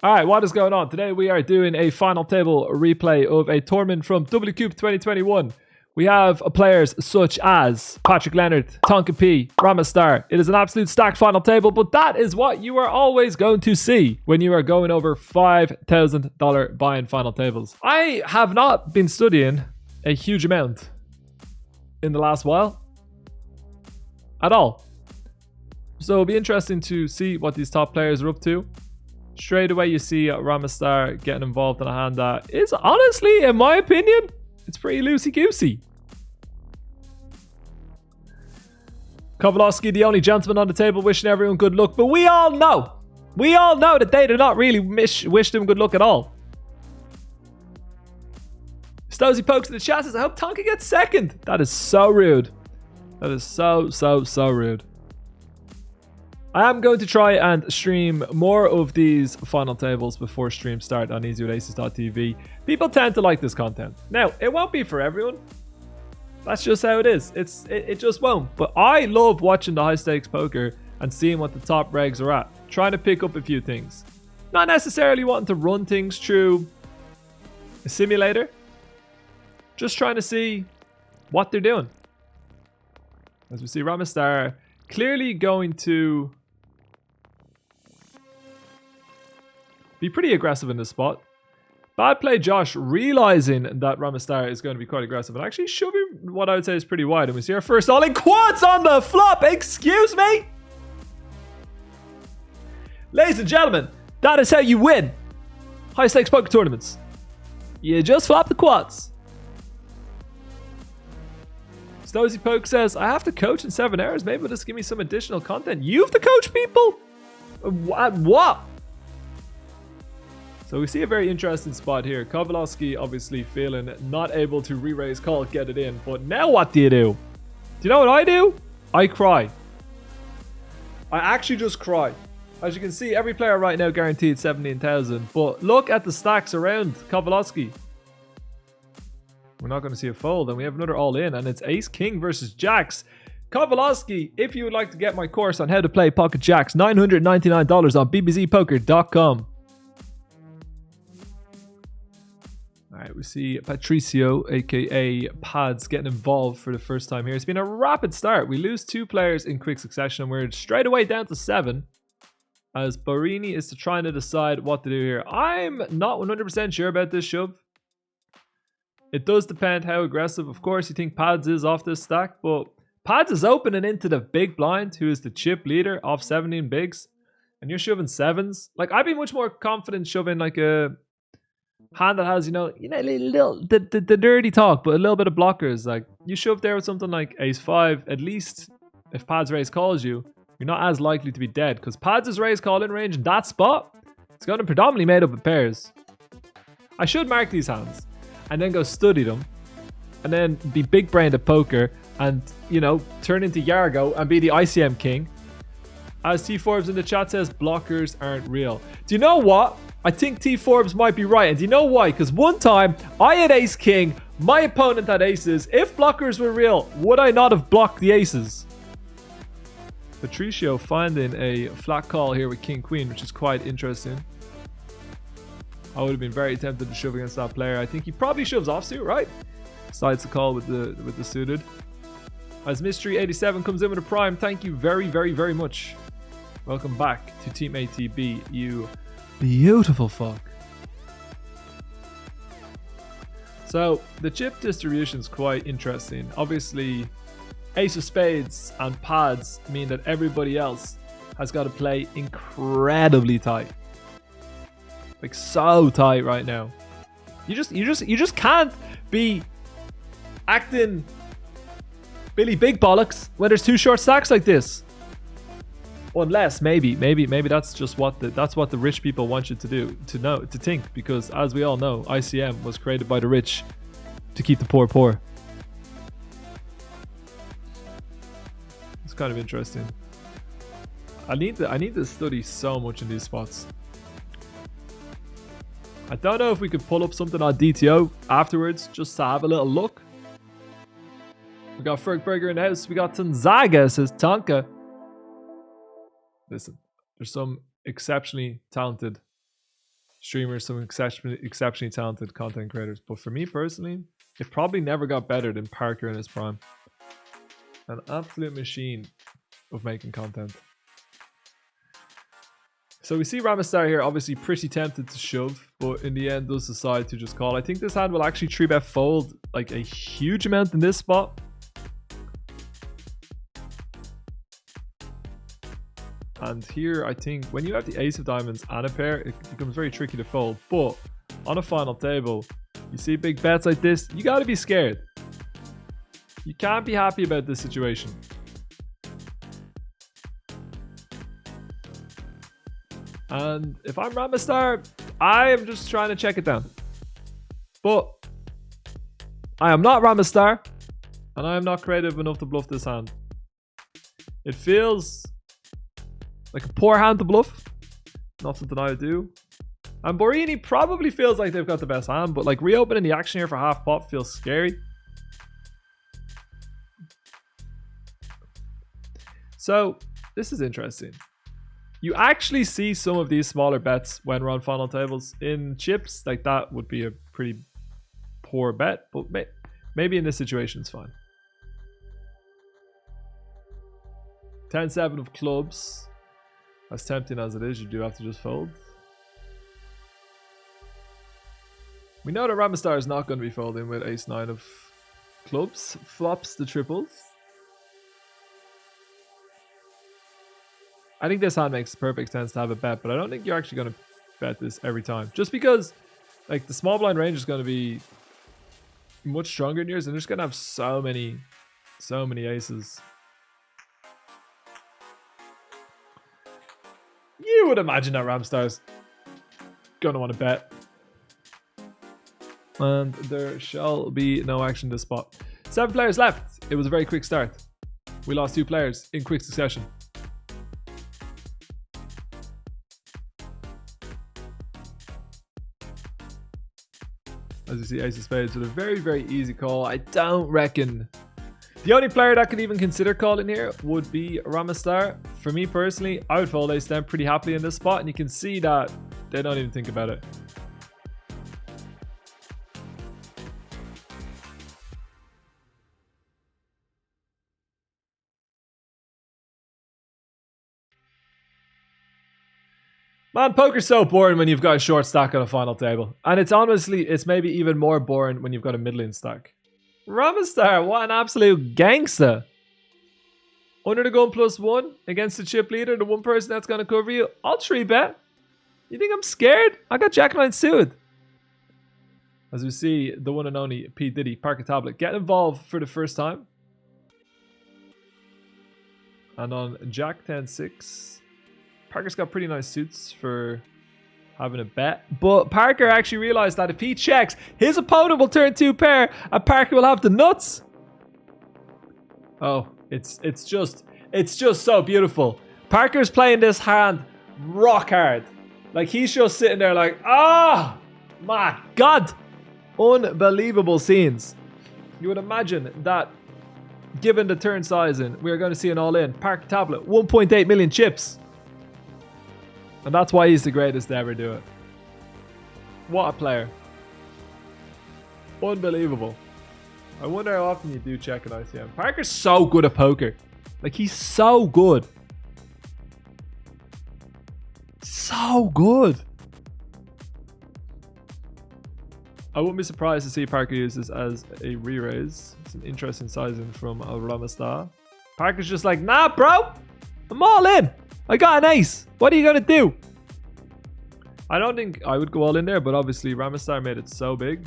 Alright, what is going on? Today we are doing a final table replay of a tournament from Wcoop 2021. We have players such as Patrick Leonard, Tonkaaaa, Ramastar. It is an absolute stacked final table, but that is what you are always going to see when you are going over $5,000 buy-in final tables. I have not been studying a huge amount in the last while at all. So it'll be interesting to see what these top players are up to. Straight away you see Ramastar getting involved in a hand that is honestly, in my opinion, it's pretty loosey-goosey. Kovalevsky, the only gentleman on the table, wishing everyone good luck. But we all know that they do not really wish them good luck at all. Stosy pokes in the chat says, I hope Tonkaaaa gets second. That is so rude. That is so rude. I am going to try and stream more of these final tables before streams start on easywithaces.tv. People tend to like this content. Now, it won't be for everyone. That's just how it is. It just won't. But I love watching the high stakes poker and seeing what the top regs are at. Trying to pick up a few things. Not necessarily wanting to run things through a simulator. Just trying to see what they're doing. As we see Ramastar clearly going to be pretty aggressive in this spot. Bad play Josh, realizing that Ramastar is going to be quite aggressive and actually shoving what I would say is pretty wide. And we see our first all-in quads on the flop. Excuse me? Ladies and gentlemen, that is how you win high stakes poker tournaments. You just flop the quads. Stosy Poke says, I have to coach in 7 hours. Maybe just give me some additional content. You have to coach people? What? So we see a very interesting spot here. Kovalevsky obviously feeling not able to re-raise call, get it in. But now what do? Do you know what I do? I cry. I actually just cry. As you can see, every player right now guaranteed 17,000. But look at the stacks around Kovalevsky. We're not going to see a fold, and we have another all-in, and it's Ace-King versus Jacks. Kovalevsky, if you would like to get my course on how to play Pocket Jacks, $999 on bbzpoker.com. Alright, we see Patricio, aka Pads, getting involved for the first time here. It's been a rapid start. We lose 2 players in quick succession. We're straight away down to 7. As Barini is trying to decide what to do here. I'm not 100% sure about this shove. It does depend how aggressive. Of course, you think Pads is off this stack, but Pads is opening into the big blind, who is the chip leader off 17 bigs, and you're shoving 7s. Like, I'd be much more confident shoving like a hand that has, the dirty talk, but a little bit of blockers. Like, you shove there with something like Ace-5, at least if Pads raise calls you, you're not as likely to be dead, because Pads' raise call in range in that spot, it's going to predominantly made up of pairs. I should mark these hands and then go study them, and then be big brained at poker, and turn into Yargo and be the ICM king. As T Forbes in the chat says, blockers aren't real. Do you know what? I think T Forbes might be right, and do you know why? Because one time I had Ace King, my opponent had aces. If blockers were real, would I not have blocked the aces? Patricio finding a flat call here with King Queen, which is quite interesting. I would have been very tempted to shove against that player. I think he probably shoves offsuit, right? Decides to call with the suited. As Mystery87 comes in with a prime, thank you very much. Welcome back to Team ATB, you beautiful fuck. So the chip distribution is quite interesting. Obviously, Ace of Spades and Pads mean that everybody else has got to play incredibly tight. Like, so tight right now. You just can't be acting Billy Big Bollocks when there's 2 short stacks like this. Unless maybe that's just what the rich people want you to do, to think, because as we all know, ICM was created by the rich to keep the poor poor. It's kind of interesting. I need to study so much in these spots. I don't know if we could pull up something on DTO afterwards just to have a little look. We got Fergberger in the house. We got Tonkaaa, says Tonkaaaa. Listen, there's some exceptionally talented streamers, some exceptionally talented content creators. But for me personally, it probably never got better than Parker in his prime. An absolute machine of making content. So we see Ramistar here, obviously pretty tempted to shove, but in the end does decide to just call. I think this hand will actually 3-bet fold like a huge amount in this spot. And here, I think when you have the ace of diamonds and a pair, it becomes very tricky to fold. But on a final table, you see big bets like this, you got to be scared. You can't be happy about this situation. And if I'm Ramistar, I am just trying to check it down. But I am not Ramistar, and I am not creative enough to bluff this hand. It feels like a poor hand to bluff. Not something I would do. And Borini probably feels like they've got the best hand, but like reopening the action here for half pot feels scary. So this is interesting. You actually see some of these smaller bets when we're on final tables. In chips, like that would be a pretty poor bet, but maybe in this situation it's fine. 10-7 of clubs. As tempting as it is, you do have to just fold. We know that Ramistar is not going to be folding with ace-9 of clubs. Flops the triples. I think this hand makes perfect sense to have a bet, but I don't think you're actually going to bet this every time. Just because like the small blind range is going to be much stronger than yours, and they're just going to have so many aces. You would imagine that Ramistar's going to want to bet. And there shall be no action in this spot. 7 players left. It was a very quick start. We lost 2 players in quick succession. As you see, ace of spades with a very, very easy call. I don't reckon the only player that could even consider calling here would be Ramistar. For me personally, I would fold ace 10 pretty happily in this spot, and you can see that they don't even think about it. Man, poker's so boring when you've got a short stack on a final table. And it's maybe even more boring when you've got a middling stack. Ramistar, what an absolute gangster. Under the gun +1 against the chip leader, the one person that's going to cover you. I'll 3-bet. You think I'm scared? I got Jack-9 suited. As we see, the one and only P. Diddy, Parker Talbot, get involved for the first time. And on Jack-10-6... Parker's got pretty nice suits for having a bet. But Parker actually realized that if he checks, his opponent will turn 2 pair and Parker will have the nuts. Oh, it's just so beautiful. Parker's playing this hand rock hard. Like he's just sitting there like, ah, oh, my God. Unbelievable scenes. You would imagine that given the turn sizing, we are going to see an all-in. Parker Talbot, 1.8 million chips. And that's why he's the greatest to ever do it. What a player. Unbelievable. I wonder how often you do check an ICM. Parker's so good at poker. Like, he's so good. So good. I wouldn't be surprised to see Parker use this as a re-raise. It's an interesting sizing from Ramistar. Parker's just like, nah, bro. I'm all in. I got an ace. What are you going to do? I don't think I would go all in there, but obviously Ramistar made it so big.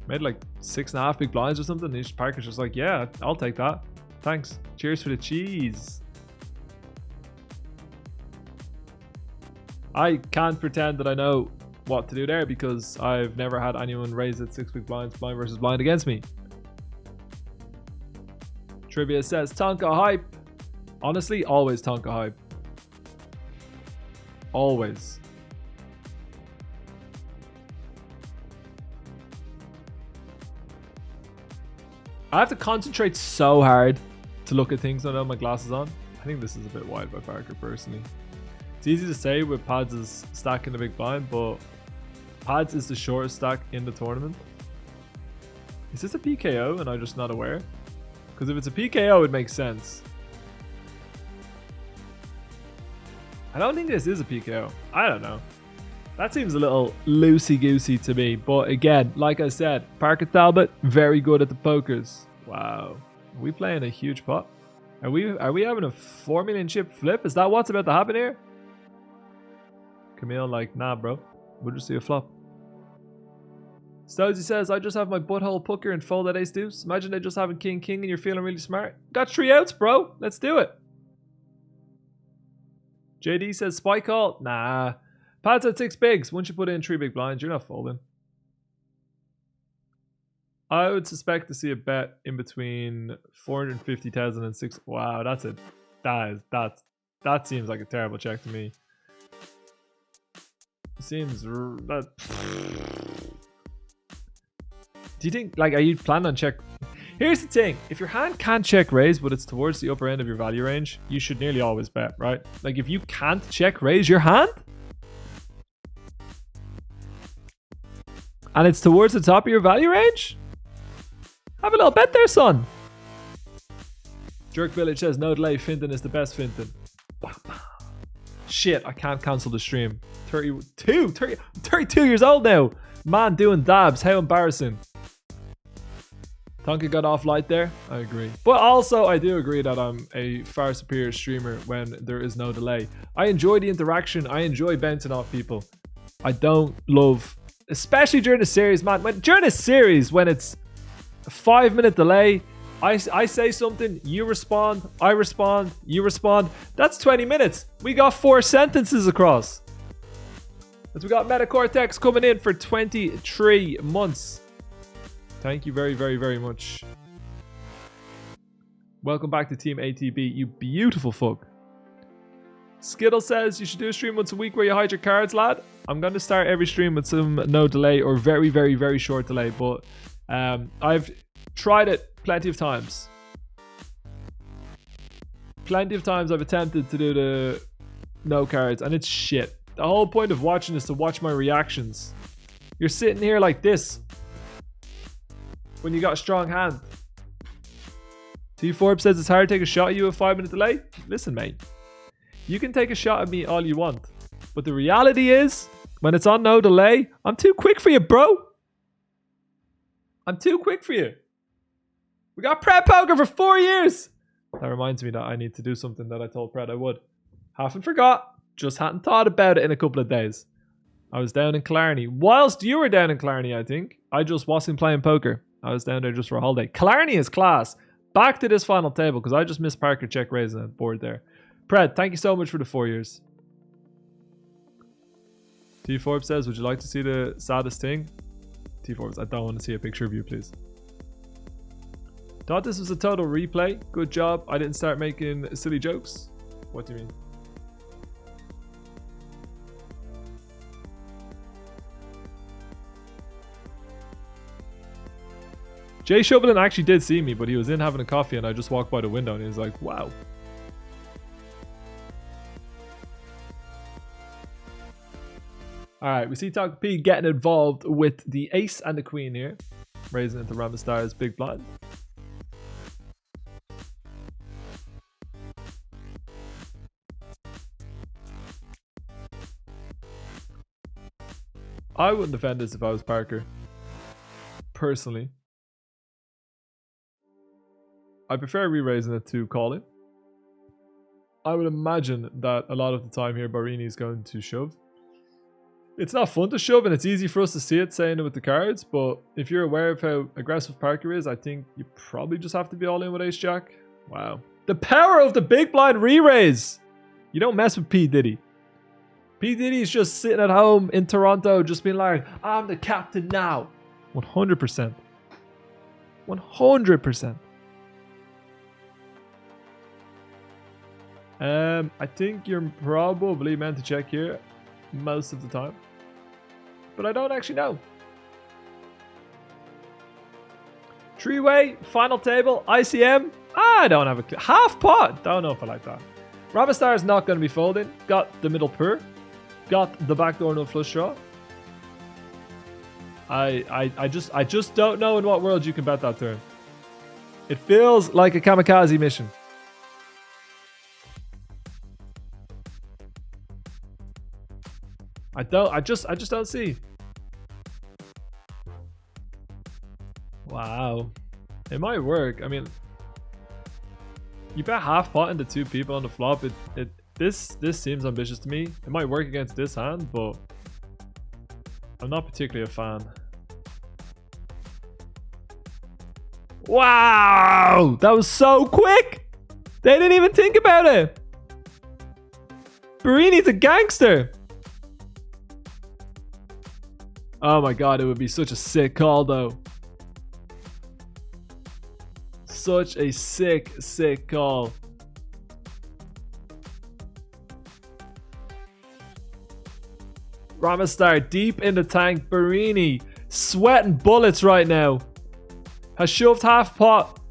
Made like 6.5 big blinds or something. And Parker's just like, yeah, I'll take that. Thanks. Cheers for the cheese. I can't pretend that I know what to do there because I've never had anyone raise at 6 big blinds, blind versus blind against me. Trivia says Tonkaaaa hype. Honestly, always Tonkaaaa hype. Always. I have to concentrate so hard to look at things when I have my glasses on. I think this is a bit wide by Parker personally. It's easy to say with Pads is stacking the big blind, but Pads is the shortest stack in the tournament. Is this a PKO and I'm just not aware? Because if it's a PKO, it makes sense. I don't think this is a PKO. I don't know. That seems a little loosey-goosey to me. But again, like I said, Parker Talbot, very good at the pokers. Wow. Are we playing a huge pot? Are we having a 4 million chip flip? Is that what's about to happen here? Camille like, nah bro. We'll just see a flop. Stosey says, I just have my butthole pucker and fold at ace deuce. Imagine they just having king king and you're feeling really smart. Got 3 outs, bro. Let's do it. JD says, spike call. Nah. Pads at 6 bigs. Once you put in 3 big blinds, you're not folding. I would suspect to see a bet in between 450,000 and 6. Wow, that's it. That seems like a terrible check to me. Seems that. Do you think, like, are you planning on check? Here's the thing. If your hand can't check raise, but it's towards the upper end of your value range, you should nearly always bet, right? Like, if you can't check raise your hand, and it's towards the top of your value range, have a little bet there, son. Jerk Village says, no delay, finting is the best finting. Shit, I can't cancel the stream. 32 years old now. Man doing dabs, how embarrassing. Tonkaaaa got off light there. I agree. But also, I do agree that I'm a far superior streamer when there is no delay. I enjoy the interaction. I enjoy bouncing off people. I don't love, especially during a series, man. During a series, when it's a 5-minute delay, I say something, you respond, I respond, you respond. That's 20 minutes. We got 4 sentences across. As we got Metacortex coming in for 23 months. Thank you very, very, very much. Welcome back to Team ATB, you beautiful fuck. Skittle says you should do a stream once a week where you hide your cards, lad. I'm going to start every stream with some no delay or very, very, very short delay, but I've tried it plenty of times. Plenty of times I've attempted to do the no cards and it's shit. The whole point of watching is to watch my reactions. You're sitting here like this when you got a strong hand. T Forbes says it's hard to take a shot at you with 5-minute delay. Listen, mate. You can take a shot at me all you want. But the reality is, when it's on no delay, I'm too quick for you, bro. I'm too quick for you. We got Pred Poker for 4 years. That reminds me that I need to do something that I told Pred I would. Haven't forgot. Just hadn't thought about it in a couple of days. I was down in Killarney. Whilst you were down in Killarney, I think. I just wasn't playing poker. I was down there just for a holiday. Killarney is class. Back to this final table because I just missed Parker check raise on the board there. Pred, thank you so much for the 4 years. T Forbes says, would you like to see the saddest thing? T Forbes, I don't want to see a picture of you, please. Thought this was a total replay. Good job. I didn't start making silly jokes. What do you mean? Jay Shovelin actually did see me, but he was in having a coffee and I just walked by the window and he was like, wow. Alright, we see Tonkaaaa P getting involved with the ace and the queen here. Raising into Rambus Star's big blind. I wouldn't defend this if I was Parker. Personally. I prefer re-raising it to calling. I would imagine that a lot of the time here Barini is going to shove. It's not fun to shove and it's easy for us to see it saying it with the cards, but if you're aware of how aggressive Parker is, I think you probably just have to be all in with Ace Jack. Wow. The power of the big blind re-raise! You don't mess with P. Diddy. P. Diddy's just sitting at home in Toronto just being like, I'm the captain now. 100%. 100%. I think you're probably meant to check here most of the time. But I don't actually know. Three-way, final table, ICM. I don't have a clue. Half pot. Don't know if I like that. Ramastar is not going to be folding. Got the middle pair. Got the backdoor no flush draw. I just don't know in what world you can bet that turn. It feels like a kamikaze mission. I just don't see. Wow. It might work. I mean, you bet half pot into 2 people on the flop. This seems ambitious to me. It might work against this hand, but I'm not particularly a fan. Wow! That was so quick! They didn't even think about it! Barini's a gangster! Oh my god, it would be such a sick call though. Such a sick call. Ramastar deep in the tank. Barini sweating bullets right now. Has shoved half pot.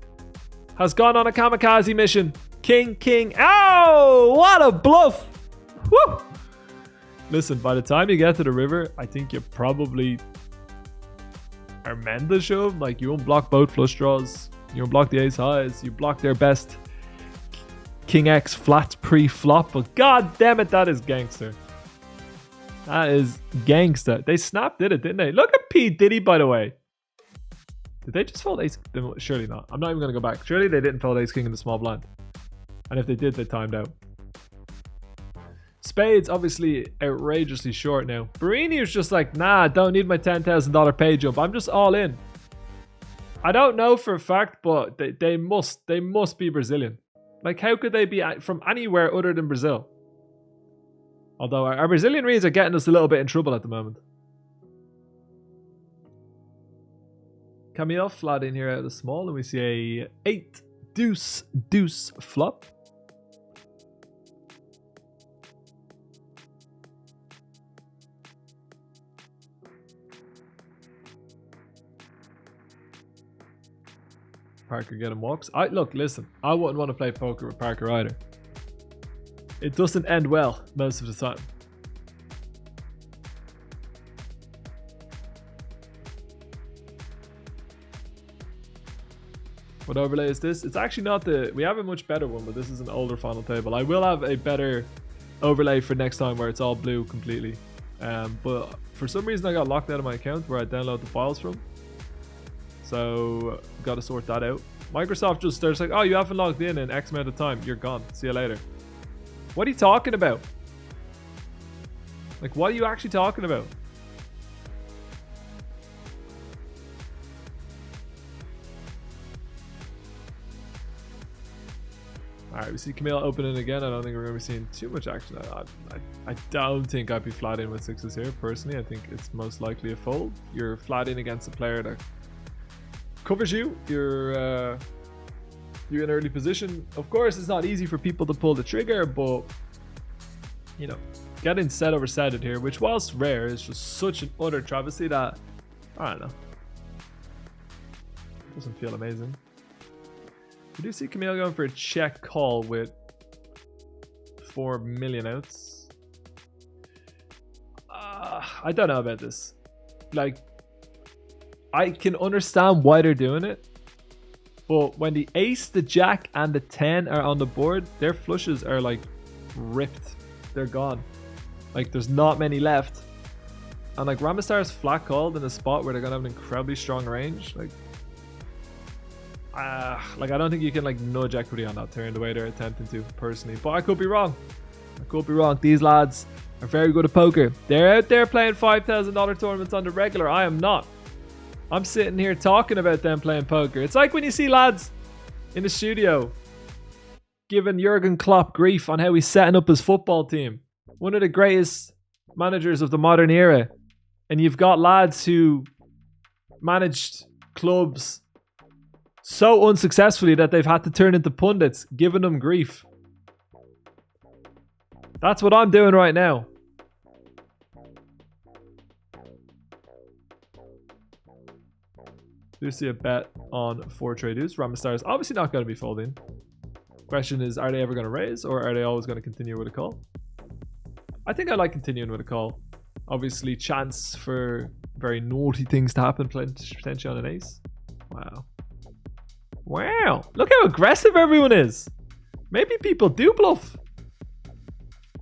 Has gone on a kamikaze mission. King. Oh, what a bluff. Woo! Listen, by the time you get to the river, I think you probably are meant to shove. Like, you unblock both flush draws. You unblock the ace highs. You block their best King X flats pre-flop. But god damn it, that is gangster. That is gangster. They snapped it, didn't they? Look at P. Diddy, by the way. Did they just fold ace? Surely not. I'm not even going to go back. Surely they didn't fold ace king in the small blind. And if they did, they timed out. Spades, obviously, outrageously short now. Barini was just like, nah, I don't need my $10,000 pay jump. I'm just all in. I don't know for a fact, but they must be Brazilian. Like, how could they be from anywhere other than Brazil? Although our Brazilian reads are getting us a little bit in trouble at the moment. Camille flat in here out of the small, and we see a 8 deuce flop. Parker getting walks. Look, listen, I wouldn't want to play poker with Parker either. It doesn't end well most of the time. What overlay is this? It's actually not the... We have a much better one, but this is an older final table. I will have a better overlay for next time where it's all blue completely. But for some reason I got locked out of my account where I download the files from. So, got to sort that out. Microsoft just starts like, oh, you haven't logged in X amount of time. You're gone. See you later. What are you talking about? Like, what are you actually talking about? Alright, we see Camille opening again. I don't think we're going to be seeing too much action. I don't think I'd be flat in with sixes here, personally. I think it's most likely a fold. You're flat in against a player that covers you. You're in early position. Of course, it's not easy for people to pull the trigger, but, you know, getting set over setted here, which whilst rare, is just such an utter travesty that, I don't know. Doesn't feel amazing. We do see Camille going for a check call with 4 million outs. I don't know about this. Like, I can understand why they're doing it, but when the ace, the jack, and the 10 are on the board, their flushes are like ripped. They're gone. Like, there's not many left. And like, Ramastar's flat called in a spot where they're gonna have an incredibly strong range. Like I don't think you can like nudge equity on that turn the way they're attempting to, personally. But I could be wrong. These lads are very good at poker. They're out there playing $5,000 tournaments on the regular. I am not. I'm sitting here talking about them playing poker. It's like when you see lads in the studio giving Jurgen Klopp grief on how he's setting up his football team. One of the greatest managers of the modern era. And you've got lads who managed clubs so unsuccessfully that they've had to turn into pundits, giving them grief. That's what I'm doing right now. Do see a bet on 4 trade deuce. Ramastar is obviously not going to be folding. Question is, are they ever going to raise or are they always going to continue with a call? I think I like continuing with a call. Obviously, chance for very naughty things to happen potentially on an ace. Wow. Wow. Look how aggressive everyone is. Maybe people do bluff.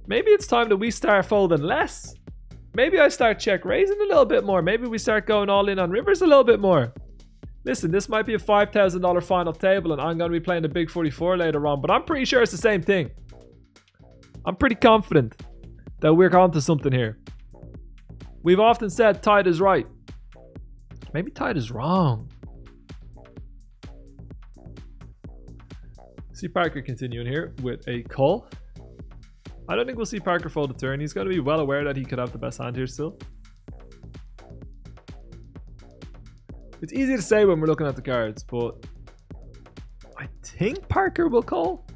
Maybe it's time that we start folding less. Maybe I start check raising a little bit more. Maybe we start going all in on rivers a little bit more. Listen, this might be a $5,000 final table and I'm going to be playing the big 44 later on, but I'm pretty sure it's the same thing. I'm pretty confident that we're onto something here. We've often said tide is right. Maybe tide is wrong. See Parker continuing here with a call. I don't think we'll see Parker fold a turn. He's going to be well aware that he could have the best hand here still. It's easy to say when we're looking at the cards, but I think Parker will call.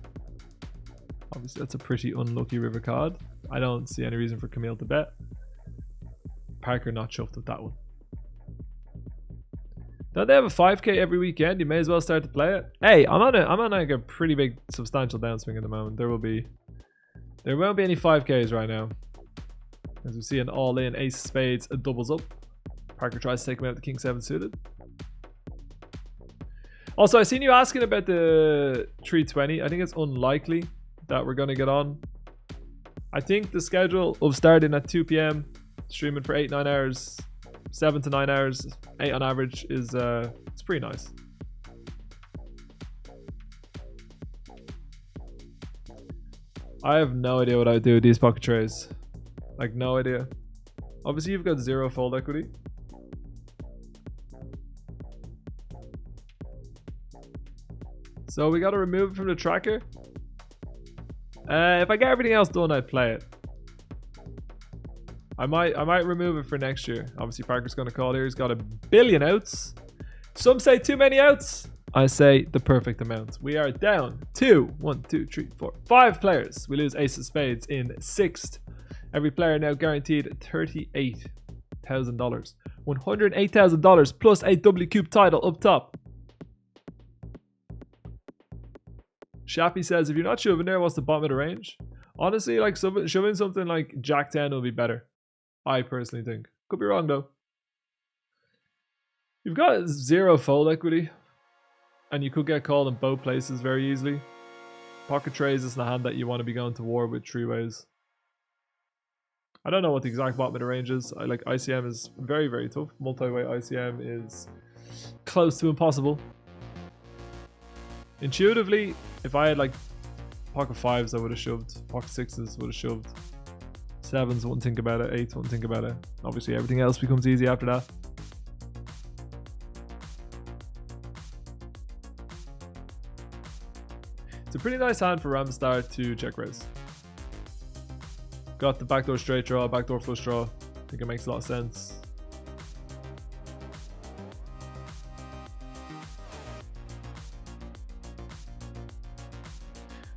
Obviously, that's a pretty unlucky river card. I don't see any reason for Camille to bet. Parker not chuffed with that one. Don't they have a 5k every weekend? You may as well start to play it. Hey, I'm on like a pretty big substantial downswing at the moment. There won't be any 5ks right now. As we see an all-in ace of spades, it doubles up. Parker tries to take him out the king 7 suited. Also, I seen you asking about the 320. I think it's unlikely that we're going to get on. I think the schedule of starting at 2 p.m, streaming for 8-9 hours, 7 to 9 hours, 8 on average is it's pretty nice. I have no idea what I would do with these pocket trays. Like, no idea. Obviously, you've got 0 fold equity. So we got to remove it from the tracker. If I get everything else done, I'd play it. I might remove it for next year. Obviously, Parker's going to call here. He's got 1 billion outs. Some say too many outs. I say the perfect amount. We are down to 5 players. We lose ace of spades in 6th. Every player now guaranteed $38,000. $108,000 plus a Wcoop title up top. Shappy says, if you're not shoving there, what's the bottom of the range? Honestly, like shoving something like Jack 10 will be better. I personally think. Could be wrong though. You've got 0 fold equity. And you could get called in both places very easily. Pocket trays is the hand that you want to be going to war with 3 ways. I don't know what the exact bottom of the range is. Like ICM is very, very tough. Multi-way ICM is close to impossible. Intuitively, if I had like pocket 5s, I would have shoved. Pocket 6s would have shoved. 7s wouldn't think about it. 8s wouldn't think about it. Obviously, everything else becomes easy after that. It's a pretty nice hand for Ramstar to check raise. Got the backdoor straight draw, backdoor flush draw. I think it makes a lot of sense.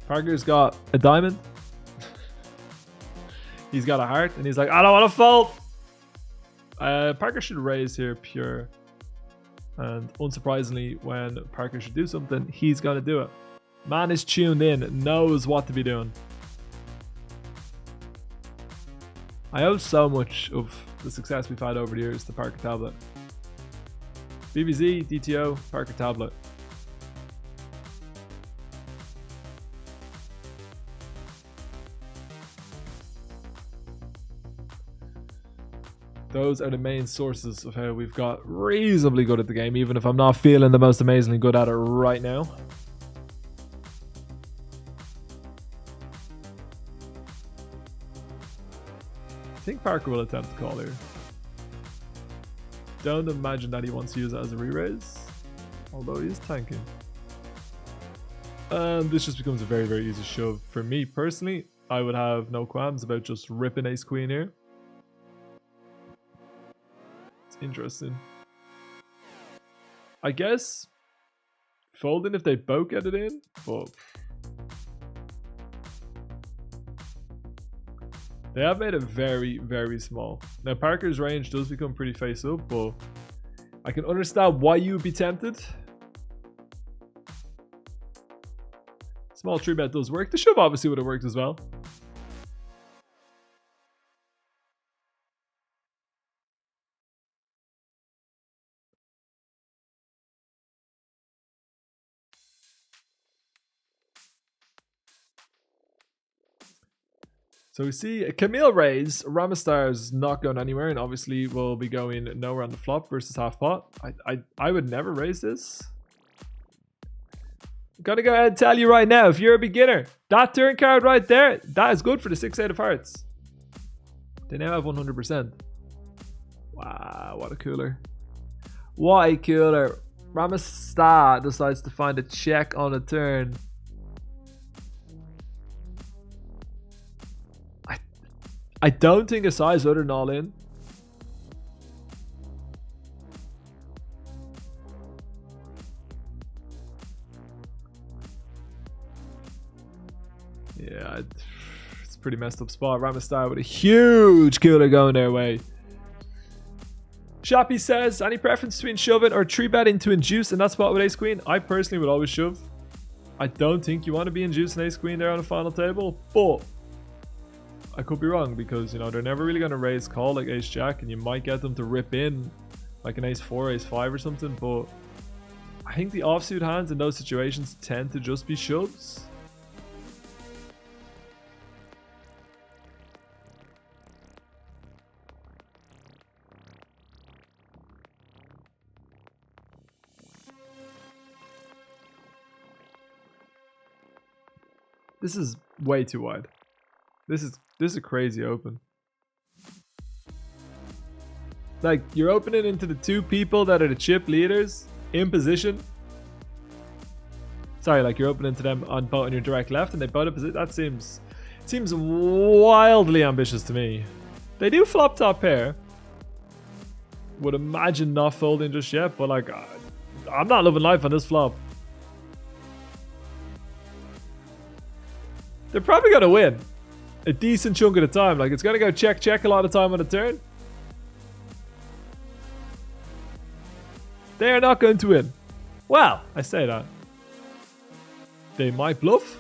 Parker's got a diamond. He's got a heart, and he's like, I don't want to fold. Parker should raise here pure. And unsurprisingly, when Parker should do something, he's going to do it. Man is tuned in, knows what to be doing. I owe so much of the success we've had over the years to Parker Talbot. BBZ, DTO, Parker Talbot. Those are the main sources of how we've got reasonably good at the game, even if I'm not feeling the most amazingly good at it right now. I think Parker will attempt to call here. Don't imagine that he wants to use it as a re-raise, although he is tanking. And this just becomes a very, very easy shove. For me personally, I would have no qualms about just ripping ace queen here. It's interesting. I guess folding if they both get it in, but they have made it very, very small. Now Parker's range does become pretty face up, but I can understand why you would be tempted. Small 3-bet does work. The shove obviously would have worked as well. So we see a Camille raise. Ramastar is not going anywhere and obviously will be going nowhere on the flop versus half pot. I would never raise this. Gotta go ahead and tell you right now, if you're a beginner, that turn card right there, that is good for the 6-8 of hearts. They now have 100%. Wow, what a cooler. What a cooler. Ramastar decides to find a check on a turn. I don't think a size other than all in. Yeah, it's a pretty messed up spot. Ramastar with a huge cooler going their way. Shoppy says, any preference between shoving or 3-betting to induce in that spot with ace queen? I personally would always shove. I don't think you want to be inducing ace queen there on the final table, but I could be wrong because, you know, they're never really going to raise call like ace jack and you might get them to rip in like an ace 4, ace 5 or something, but I think the offsuit hands in those situations tend to just be shoves. This is way too wide. This is a crazy open. Like, you're opening into the two people that are the chip leaders in position. Sorry, like you're opening to them on both on your direct left and they both opposite. That seems wildly ambitious to me. They do flop top pair. Would imagine not folding just yet, but like I'm not loving life on this flop. They're probably gonna win a decent chunk of the time. Like, it's gonna go check a lot of time on the turn. They are not going to win. Well, I say that. They might bluff.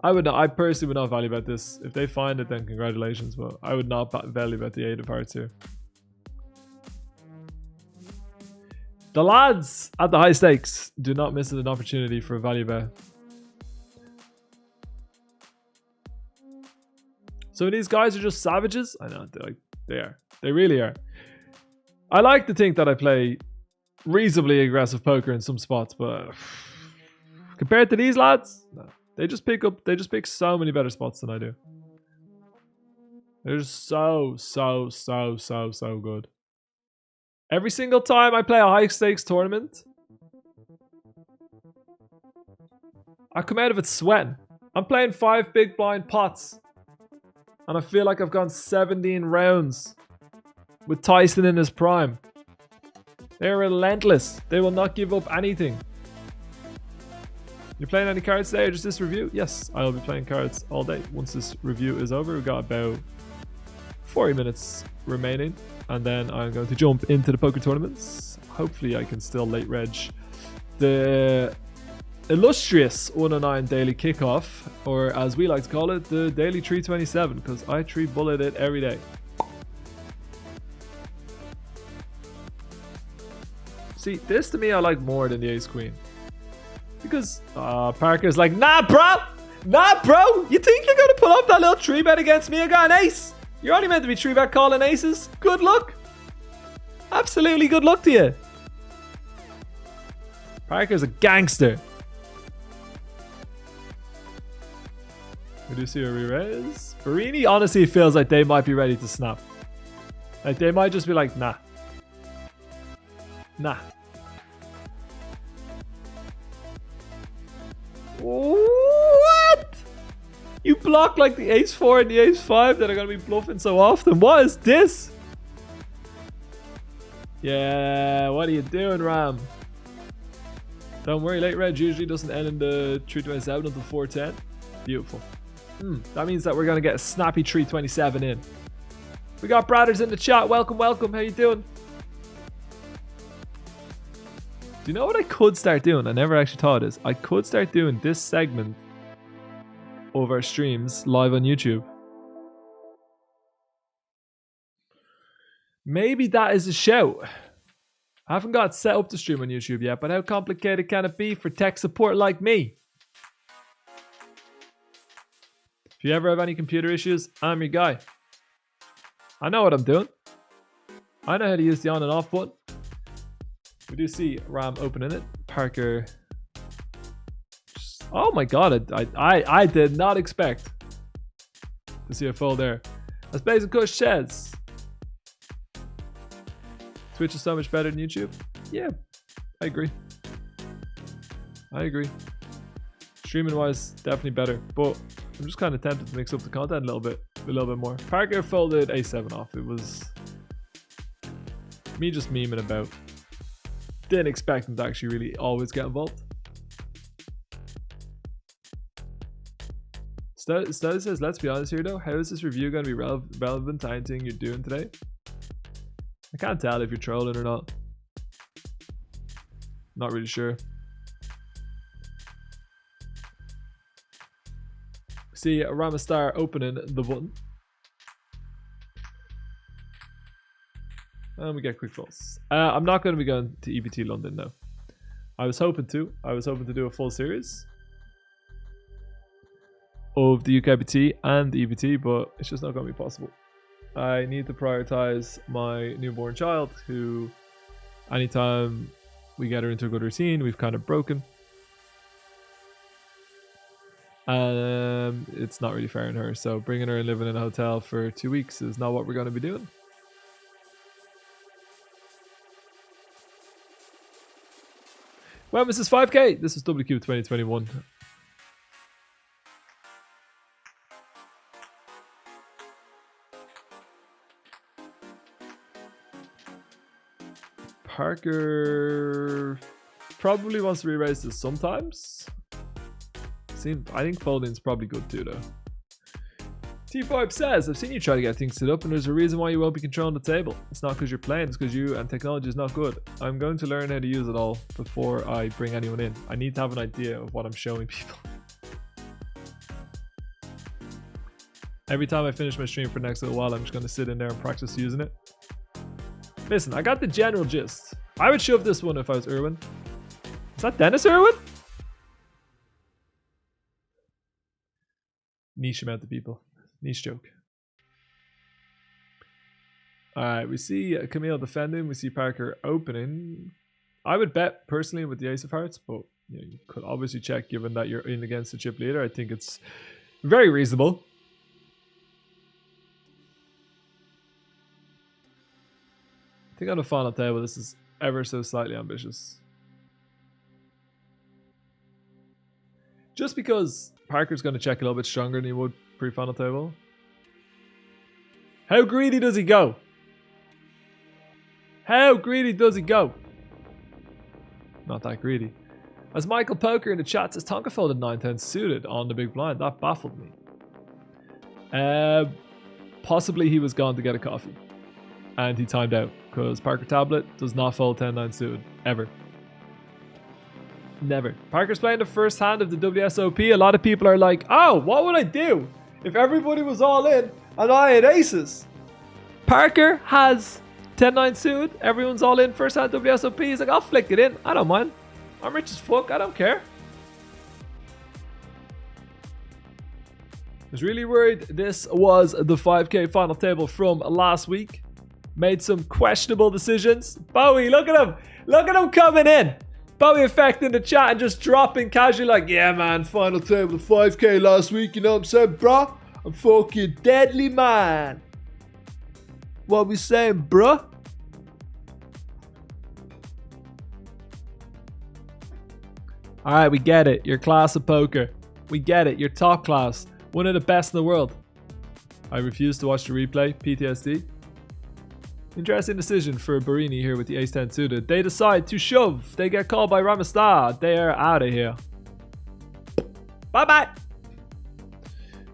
I personally would not value bet this. If they find it, then congratulations, but I would not value bet the 8 of hearts here. The lads at the high stakes do not miss an opportunity for a value bet. So these guys are just savages. I know, they are. They really are. I like to think that I play reasonably aggressive poker in some spots, but compared to these lads, no. They just pick so many better spots than I do. They're just so good. Every single time I play a high stakes tournament, I come out of it sweating. I'm playing 5 big blind pots. And I feel like I've gone 17 rounds with Tyson in his prime. They're relentless. They will not give up anything. You playing any cards today or just this review? Yes, I'll be playing cards all day. Once this review is over, we've got about 40 minutes remaining. And then I'm going to jump into the poker tournaments. Hopefully I can still late reg the illustrious 109 daily kickoff, or as we like to call it, the daily 327, because I 3-bullet it every day. See, this to me I like more than the ace queen. Because Parker's like, nah bro, you think you're going to pull up that little 3-bet against me? I got an ace. You're only meant to be 3-bet calling aces. Good luck. Absolutely good luck to you. Parker's a gangster. We do see a re-raise. Barini honestly feels like they might be ready to snap. Like, they might just be like, nah. What? You block like the ace 4 and the ace 5 that are going to be bluffing so often. What is this? Yeah, what are you doing, Ram? Don't worry, late reg usually doesn't end in the 327 until 410. Beautiful. That means that we're going to get a snappy 327 in. We got brothers in the chat. Welcome. How you doing? Do you know what I could start doing? I never actually thought of this. I could start doing this segment of our streams live on YouTube. Maybe that is a shout. I haven't got set up to stream on YouTube yet, but how complicated can it be for tech support like me? If you ever have any computer issues, I'm your guy. I know what I'm doing. I know how to use the on and off button. We do see Ram opening it. Parker. Oh my god, I did not expect to see a fold there. As Basic Kush says, Twitch is so much better than YouTube. Yeah, I agree. Streaming wise, definitely better, but I'm just kind of tempted to mix up the content a little bit more. Parker folded a7 off. It was me just memeing about. Didn't expect him to actually really always get involved. Study says, let's be honest here though, how is this review going to be relevant to anything you're doing today? I can't tell if you're trolling or not. Not really sure. See Ramastar opening the button. And we get quick falls. I'm not going to be going to EBT London though. I was hoping to do a full series of the UKBT and the EBT, but it's just not going to be possible. I need to prioritize my newborn child, who anytime we get her into a good routine, we've kind of broken. It's not really fair on her, so bringing her and living in a hotel for 2 weeks is not what we're going to be doing. Well, this is 5K. This is Wcoop 2021. Parker probably wants to re-raise this sometimes. I think folding's probably good too though. T5 says, I've seen you try to get things set up and there's a reason why you won't be controlling the table. It's not because you're playing, it's because you and technology is not good. I'm going to learn how to use it all before I bring anyone in. I need to have an idea of what I'm showing people. Every time I finish my stream for the next little while, I'm just going to sit in there and practice using it. Listen, I got the general gist. I would shove this one if I was Irwin. Is that Dennis Irwin? Niche amount of people. Niche joke. Alright, we see Camille defending. We see Parker opening. I would bet personally with the Ace of Hearts, but you could obviously check given that you're in against the chip leader. I think it's very reasonable. I think on the final table, this is ever so slightly ambitious. Just because Parker's going to check a little bit stronger than he would pre-final table. How greedy does he go? How greedy does he go? Not that greedy. As Michael Poker in the chat says, Tonkaaaa folded 9-10 suited on the big blind. That baffled me. Possibly he was gone to get a coffee. And he timed out. Because Parker Talbot does not fold 10-9 suited. Ever. Never. Parker's playing the first hand of the WSOP. A lot of people are like, oh, what would I do if everybody was all in and I had aces? Parker has 10-9 suited. Everyone's all in first hand WSOP. He's like, I'll flick it in. I don't mind. I'm rich as fuck. I don't care. I was really worried this was the 5K final table from last week. Made some questionable decisions. Bowie, look at him. Look at him coming in. Bowie effect in the chat and just dropping casually like, yeah, man, final table 5K last week. You know what I'm saying, bro? I'm fucking deadly, man. What we saying, bro? All right, we get it. You're class of poker. We get it. You're top class. One of the best in the world. I refuse to watch the replay. PTSD. Interesting decision for Barini here with the ace-10 suited. They decide to shove. They get called by Ramastar. They are out of here. Bye-bye.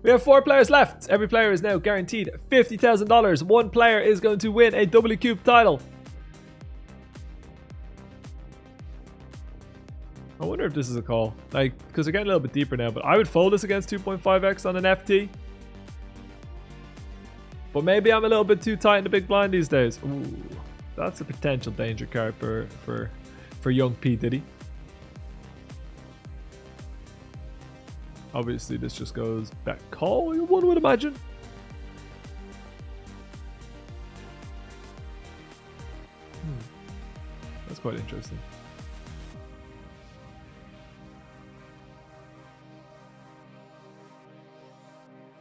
We have 4 players left. Every player is now guaranteed $50,000. One player is going to win a Wcoop title. wonder if this is a call. Like, because they're getting a little bit deeper now. But I would fold this against 2.5x on an FT. But maybe I'm a little bit too tight in the big blind these days. Ooh, that's a potential danger card for young P. Diddy. Obviously, this just goes back call, one would imagine. That's quite interesting.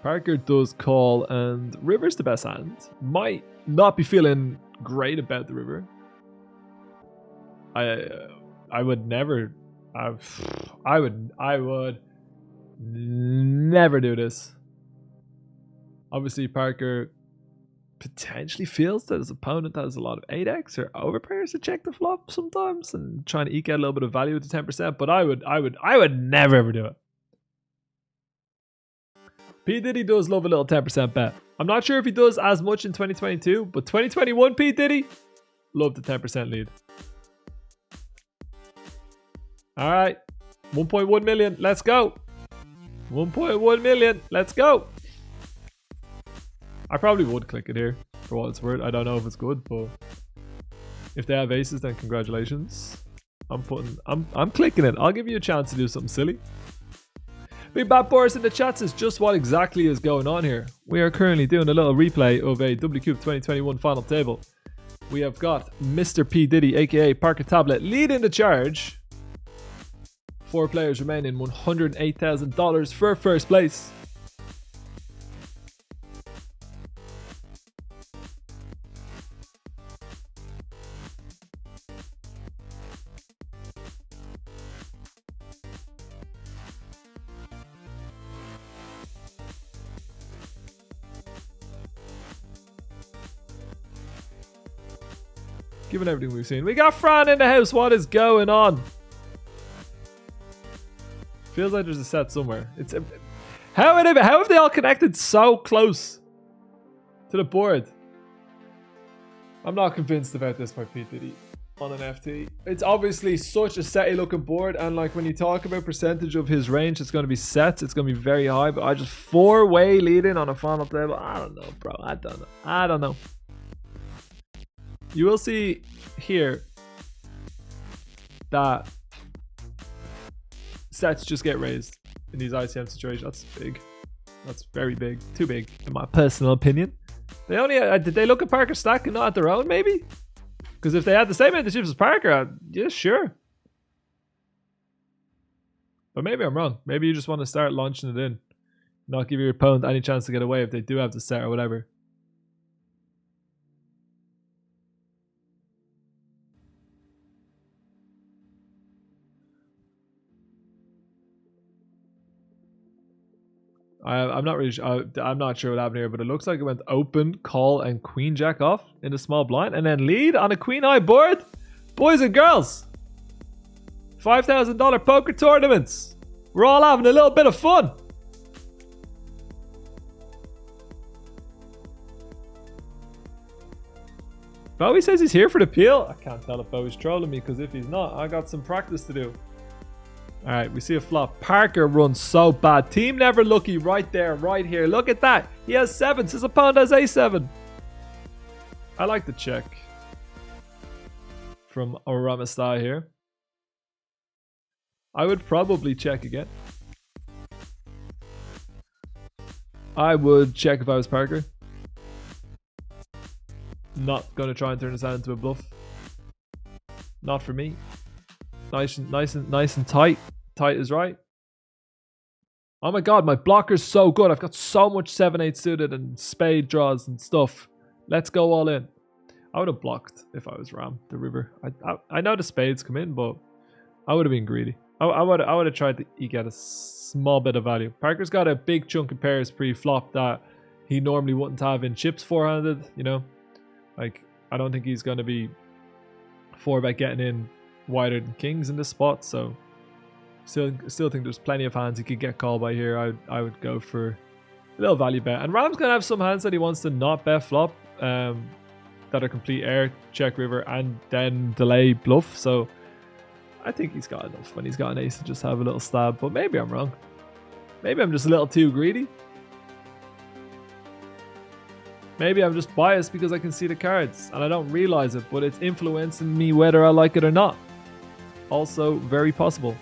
Parker does call, and river's the best hand. Might not be feeling great about the river. I would never. I would never do this. Obviously, Parker potentially feels that his opponent has a lot of 8x or overpairs to check the flop sometimes and trying to eke out a little bit of value with the 10%. But I would never ever do it. P. Diddy does love a little 10% bet. I'm not sure if he does as much in 2022, but 2021 P. Diddy loved the 10% lead. All right, 1.1 million. Let's go. 1.1 million. Let's go. I probably would click it here for what it's worth. I don't know if it's good, but if they have aces, then congratulations. I'm clicking it. I'll give you a chance to do something silly. Big Bad Boris in the chat says just what exactly is going on here. We are currently doing a little replay of a Wcoop 2021 final table. We have got Mr. P. Diddy, aka Parker Tablet, leading the charge. 4 players remaining, $108,000 for first place. Given everything we've seen, we got Fran in the house. What is going on? Feels like there's a set somewhere. It's how have they all connected so close to the board? I'm not convinced about this by P. Diddy on an FT. It's obviously such a setty looking board, and like when you talk about percentage of his range, it's going to be sets. It's going to be very high. But I just 4-way leading on a final table. I don't know, bro. I don't know. You will see here that sets just get raised in these ICM situations. That's big. That's very big. Too big, in my personal opinion. They only did they look at Parker stack and not at their own, maybe? Because if they had the same amount of chips as Parker, yeah, sure. But maybe I'm wrong. Maybe you just want to start launching it in, not give your opponent any chance to get away if they do have the set or whatever. I'm not really sure. I'm not sure what happened here, but it looks like it went open, call, and queen jack off in a small blind, and then lead on a queen high board. Boys and girls, $5,000 poker tournaments. We're all having a little bit of fun. Bowie says he's here for the peel. I can't tell if Bowie's trolling me, because if he's not, I got some practice to do. All right, we see a flop. Parker runs so bad. Team never lucky right there, right here. Look at that. He has 7s. His opponent has A7. I like the check from Oramastai here. I would probably check again. I would check if I was Parker. Not going to try and turn this out into a bluff. Not for me. Nice and tight. Tight is right. Oh my god, my blocker's so good. I've got so much 7-8 suited and spade draws and stuff. Let's go all in. I would have blocked if I was Ram, the river. I know the spades come in, but I would have been greedy. I would have tried to eke out a small bit of value. Parker's got a big chunk of pairs pre-flop that he normally wouldn't have in chips four-handed, you know. Like, I don't think he's going to be 4-bet getting in wider than kings in this spot, so still think there's plenty of hands he could get called by here. I would go for a little value bet, and Ram's gonna have some hands that he wants to not bet flop that are complete air, check river, and then delay bluff. So I think he's got enough when he's got an ace to just have a little stab, but maybe I'm wrong. Maybe I'm just a little too greedy. Maybe I'm just biased because I can see the cards and I don't realize it, but it's influencing me whether I like it or not. Also, very possible.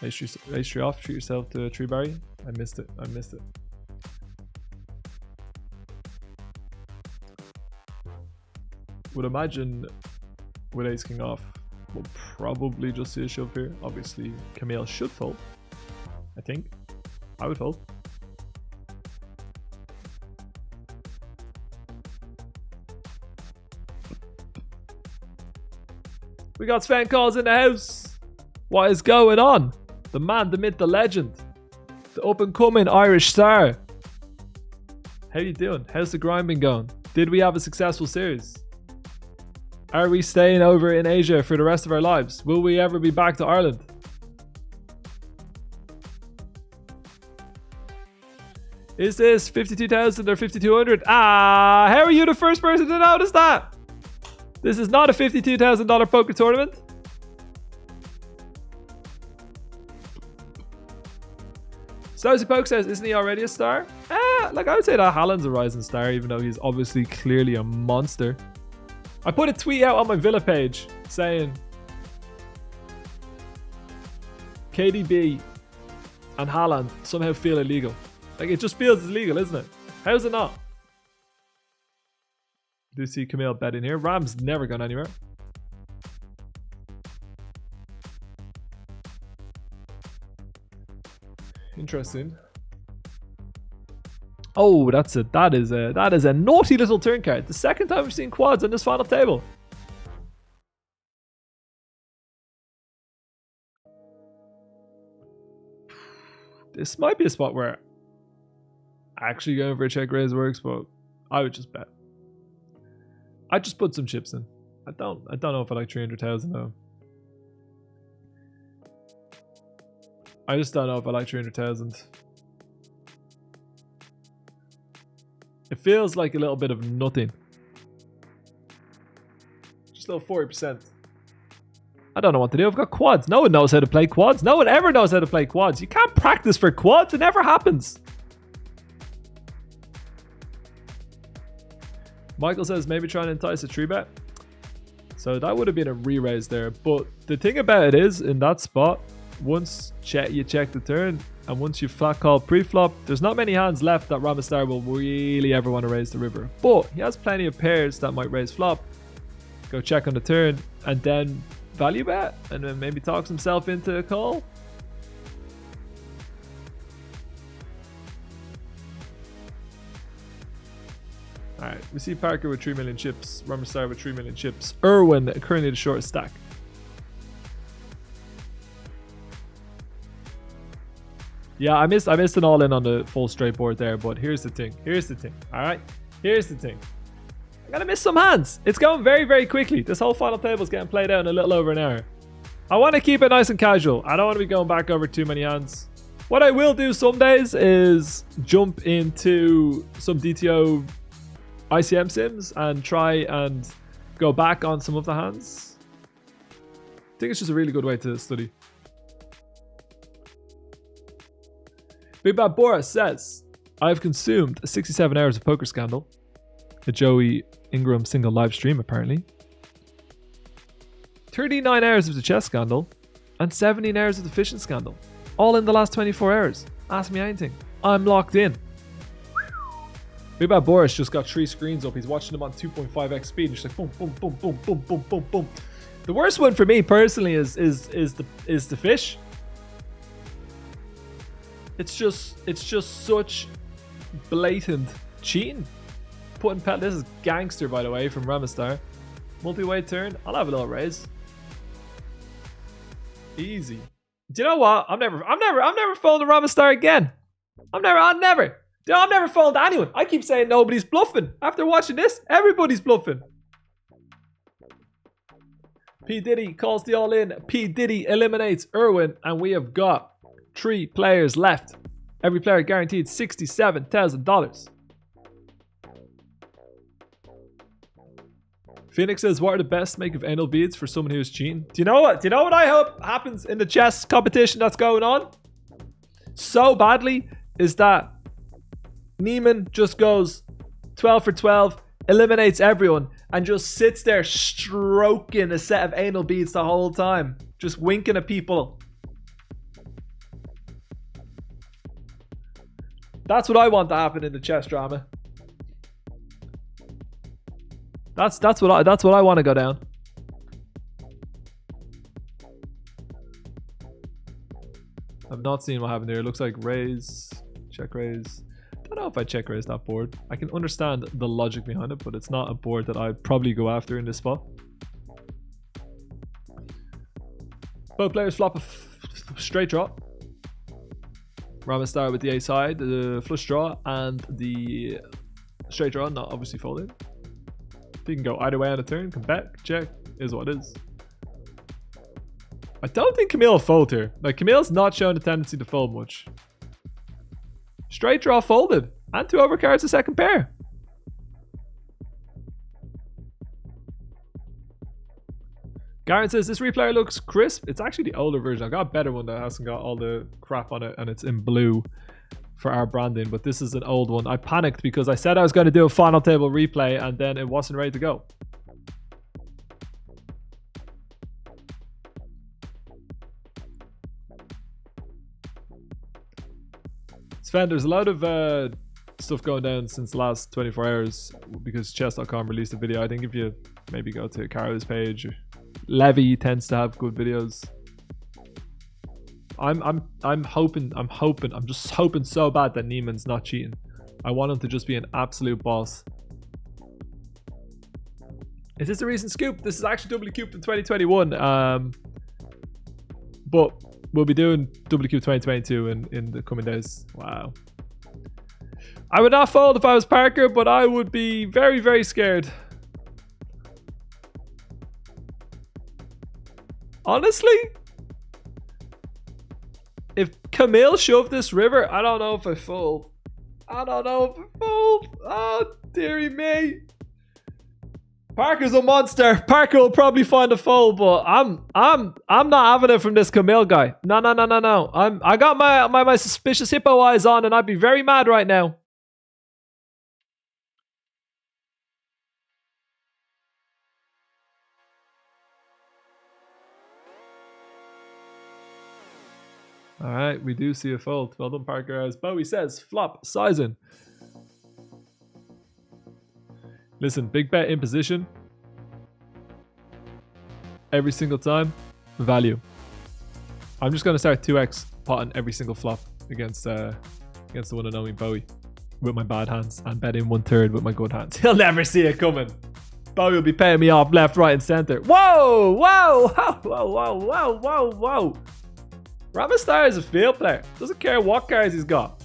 Ace tree off, treat yourself to a tree berry. I missed it. I missed it. Would imagine with ace king off, we'll probably just see a shove here. Obviously, Camille should fold. I think. I would fold. We got Sven calls in the house. What is going on? The man, the myth, the legend. The up and coming Irish star. How you doing? How's the grind been going? Did we have a successful series? Are we staying over in Asia for the rest of our lives? Will we ever be back to Ireland? Is this 52,000 or 5,200? Ah, how are you the first person to notice that? This is not a $52,000 poker tournament. Stosy Poke says, isn't he already a star? Like I would say that Halland's a rising star, even though he's obviously clearly a monster. I put a tweet out on my Villa page saying KDB and Haaland somehow feel illegal. Like it just feels illegal, isn't it? How's it not? Do you see Camille betting here? Ram's never gone anywhere. Interesting. Oh, that is a naughty little turn card. The second time we've seen quads on this final table. This might be a spot where actually going for a check raise works, but I would just bet. I just put some chips in. I don't know if I like 300,000 though. I just don't know if I like 300,000. It feels like a little bit of nothing. Just a little 40%. I don't know what to do. I've got quads. No one knows how to play quads. No one ever knows how to play quads. You can't practice for quads. It never happens. Michael says maybe try and entice a tree bet. So that would have been a re-raise there. But the thing about it is, in that spot, once you check the turn, and once you flat call pre-flop, there's not many hands left that Ramastar will really ever want to raise the river. But he has plenty of pairs that might raise flop. Go check on the turn, and then value bet, and then maybe talks himself into a call. Alright, we see Parker with 3 million chips, Ramastar with 3 million chips, Irwin currently the shortest stack. Yeah, I missed an all in on the full straight board there, but here's the thing. Alright? Here's the thing. I'm gonna miss some hands. It's going very, very quickly. This whole final table is getting played out in a little over an hour. I want to keep it nice and casual. I don't want to be going back over too many hands. What I will do some days is jump into some DTO ICM sims and try and go back on some of the hands. I think it's just a really good way to study. Big Bad Boris says, I've consumed 67 hours of Poker Scandal. A Joey Ingram single live stream, apparently. 39 hours of the chess scandal. And 17 hours of the fishing scandal. All in the last 24 hours. Ask me anything. I'm locked in. Big Bad Boris just got 3 screens up. He's watching them on 2.5x speed. He's like boom, boom, boom, boom, boom, boom, boom, boom. The worst one for me personally is the fish. It's just such blatant cheating. Putting pet. This is gangster, by the way, from Ramastar. Multi-way turn. I'll have a little raise. Easy. Do you know what? I'm never folding Ramastar again. I'm never folding anyone. I keep saying nobody's bluffing. After watching this, everybody's bluffing. P Diddy calls the all in. P Diddy eliminates Irwin, and we have got 3 players left. Every player guaranteed $67,000. Phoenix says, what are the best make of anal beads for someone who's cheating? Do you know what? Do you know what I hope happens in the chess competition that's going on? So badly is that Neiman just goes 12 for 12, eliminates everyone, and just sits there stroking a set of anal beads the whole time. Just winking at people. That's what I want to happen in the chess drama. That's what I want to go down. I've not seen what happened here. It looks like raise, check raise. I don't know if I check raise that board. I can understand the logic behind it, but it's not a board that I'd probably go after in this spot. Both players flop a straight draw. Rama start with the ace high, the flush draw, and the straight draw, not obviously folded. He can go either way on a turn, can bet, check, is what it is. I don't think Camille will fold here. Like, Camille's not showing a tendency to fold much. Straight draw folded, and 2 overcards a second pair. Garen says, this replayer looks crisp. It's actually the older version. I got a better one that hasn't got all the crap on it, and it's in blue for our branding, but this is an old one. I panicked because I said I was going to do a final table replay, and then it wasn't ready to go. Sven, there's a lot of stuff going down since the last 24 hours because chess.com released a video. I think if you maybe go to Caro's page, Levy tends to have good videos. I'm just hoping so bad that Neiman's not cheating. I want him to just be an absolute boss. Is this a recent scoop? This is actually Wcoop in 2021. But we'll be doing Wcoop 2022 in the coming days. Wow. I would not fold if I was Parker, but I would be very, very scared. Honestly, if Camille shoved this river, I don't know if I fold. I don't know if I fold. Oh, dearie me. Parker's a monster. Parker will probably find a fold, but I'm not having it from this Camille guy. No. I got my suspicious hippo eyes on, and I'd be very mad right now. All right, we do see a fold. Well done, Parker. As Bowie says, flop sizing. Listen, big bet in position. Every single time, value. I'm just going to start 2x potting every single flop against the one and only Bowie with my bad hands and bet in 1/3 with my good hands. He'll never see it coming. Bowie will be paying me off left, right, and center. Whoa, whoa, whoa, whoa, whoa, whoa, whoa. Ramastar is a field player. Doesn't care what cards he's got.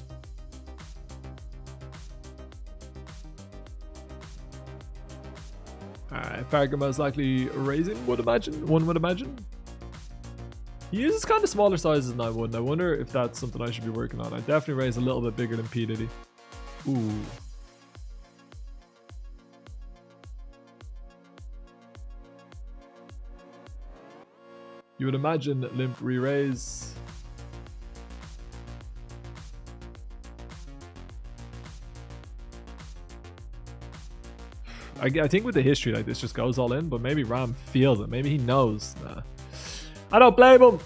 Alright, Parker most likely raising, one would imagine. He uses kind of smaller sizes than I would, and I wonder if that's something I should be working on. I definitely raise a little bit bigger than P. Diddy. Ooh. You would imagine limp re-raise. I think with the history like this just goes all in, but maybe Ram feels it. Maybe he knows. Nah. I don't blame him.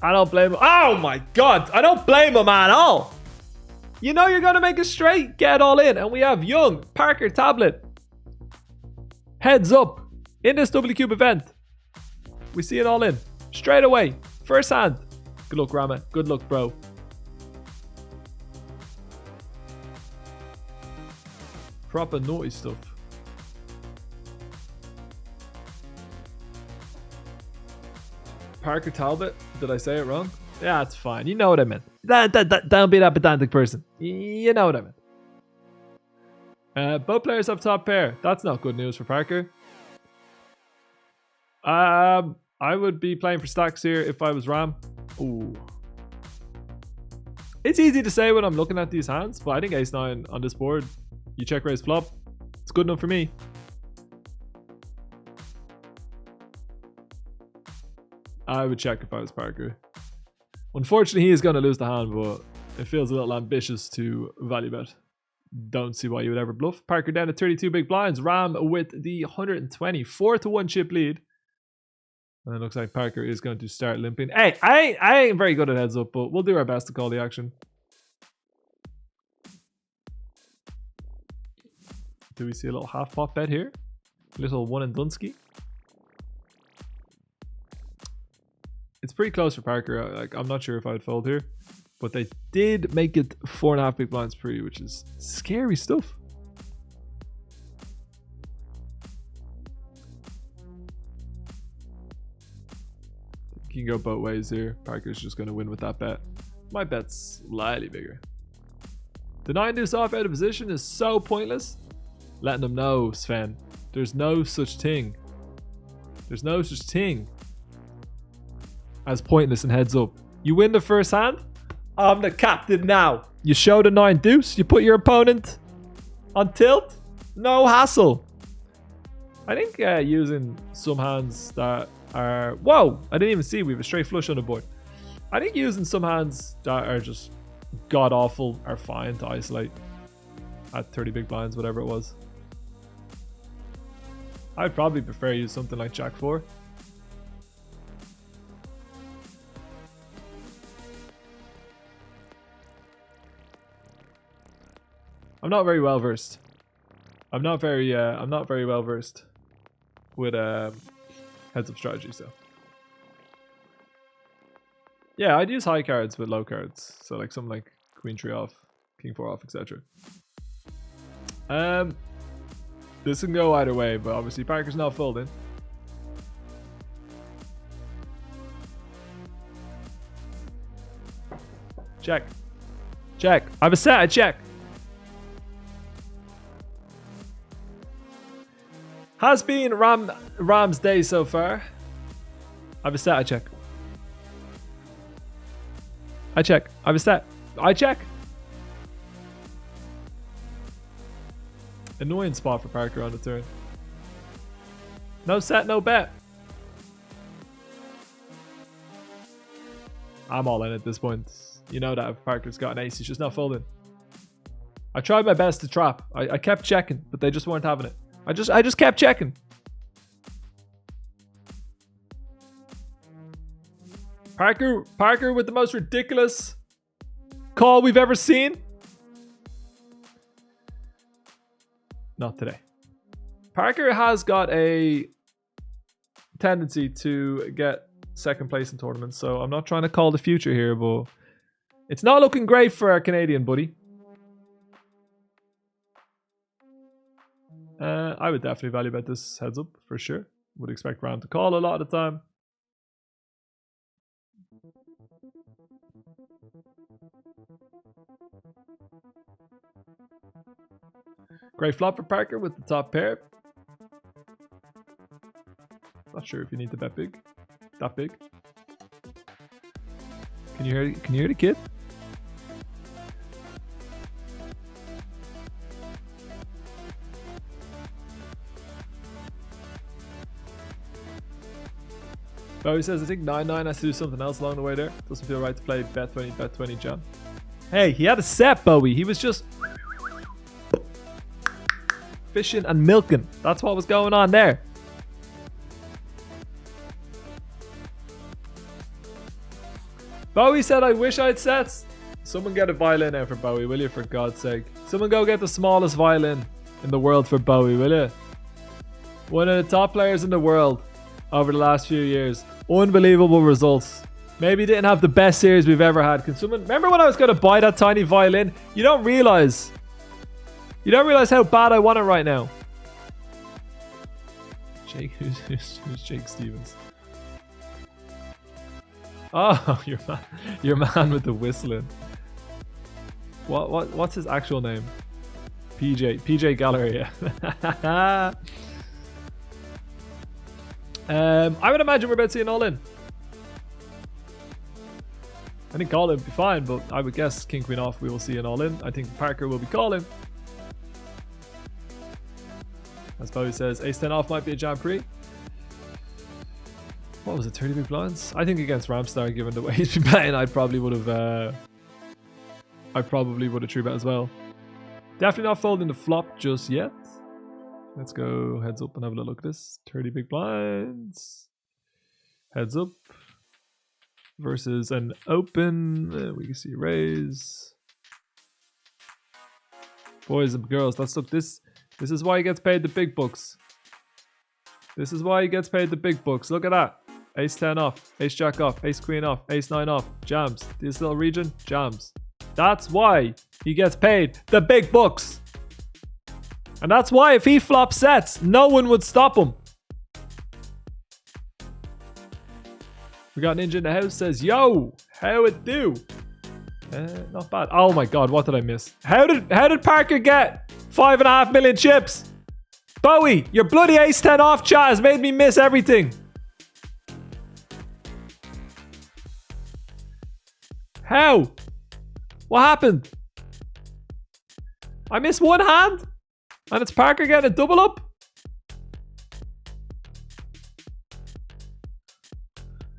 I don't blame him. Oh my god. I don't blame him at all. You know you're going to make it straight. Get all in. And we have Young, Parker, Tablet. Heads up. In this Wcube event. We see it all in. Straight away. First hand. Good luck, Rama. Good luck, bro. Proper naughty stuff. Parker Talbot. Did I say it wrong? Yeah, it's fine. You know what I meant. Don't be that pedantic person. You know what I meant. Both players have top pair. That's not good news for Parker. I would be playing for stacks here if I was Ram. Ooh. It's easy to say when I'm looking at these hands, but I think ace-9 on this board, you check raise flop. It's good enough for me. I would check if I was Parker. Unfortunately, he is going to lose the hand, but it feels a little ambitious to value bet. Don't see why you would ever bluff. Parker down to 32 big blinds. Ram with the 120. 4-1 chip lead. And it looks like Parker is going to start limping. Hey, I ain't very good at heads up, but we'll do our best to call the action. Do we see a little half pot bet here? Little one and Dunsky. It's pretty close for Parker. Like, I'm not sure if I'd fold here, but they did make it 4.5 big blinds pre, which is scary stuff. You can go both ways here. Parker's just going to win with that bet. My bet's slightly bigger. The 9 deuce off out of position is so pointless. Letting them know, Sven. There's no such thing. There's no such thing as pointless and heads up. You win the first hand. I'm the captain now. You show the 9 deuce. You put your opponent on tilt. No hassle. I think using some hands that are... Whoa! I didn't even see we have a straight flush on the board. I think using some hands that are just god-awful are fine to isolate at 30 big blinds, whatever it was. I'd probably prefer use something like Jack 4. I'm not very well versed. I'm not very well versed with heads up strategy, so. Yeah, I'd use high cards with low cards. So like something like Queen 3 off, King 4 off, etc. This can go either way, but obviously Parker's not folding. Check. Check. I have a set, I check. Has been Ram's day so far. I have a set, I check. I check. I have a set. I check. Annoying spot for Parker on the turn. No set, no bet. I'm all in at this point. You know that if Parker's got an ace, he's just not folding. I tried my best to trap. I kept checking, but they just weren't having it. I just kept checking. Parker with the most ridiculous call we've ever seen. Not today. Parker has got a tendency to get second place in tournaments, so I'm not trying to call the future here, but it's not looking great for our Canadian buddy. I would definitely value bet this heads up for sure. Would expect Ram to call a lot of the time. Great flop for Parker with the top pair. Not sure if you need to bet big. That big. Can you hear the kid? Bowie says, I think 9-9 has to do something else along the way there. Doesn't feel right to play bet 20 jam. Hey, he had a set, Bowie. He was just fishing and milking. That's what was going on there. Bowie said, I wish I had sets. Someone get a violin out for Bowie, will you, for God's sake? Someone go get the smallest violin in the world for Bowie, will you? One of the top players in the world over the last few years. Unbelievable results. Maybe didn't have the best series we've ever had. Can someone remember when I was going to buy that tiny violin? You don't realize how bad I want it right now. Jake, who's Jake Stevens? Oh, your man with the whistling. What's his actual name? PJ Gallery. Yeah. I would imagine we're about to see an all-in. I think all-in would be fine, but I would guess King Queen off we will see an all-in. I think Parker will be calling. As Bowie says, Ace 10 off might be a jam pre. What was it, 30 big blinds? I think against Ramstar, given the way he's been playing, I probably would have 3-bet as well. Definitely not folding the flop just yet. Let's go heads up and have a look at this. 30 big blinds. Heads up. Versus an open. We can see raise. Boys and girls, let's look. This is why he gets paid the big bucks. This is why he gets paid the big bucks. Look at that. Ace 10 off. Ace jack off. Ace queen off. Ace 9 off. Jams. This little region. Jams. That's why he gets paid the big bucks. And that's why if he flops sets, no one would stop him. We got Ninja in the house, says, yo, how it do? Not bad. Oh my god, what did I miss? How did Parker get 5.5 million chips? Bowie, your bloody ace 10 off chat has made me miss everything. How? What happened? I missed one hand? And it's Parker getting a double up?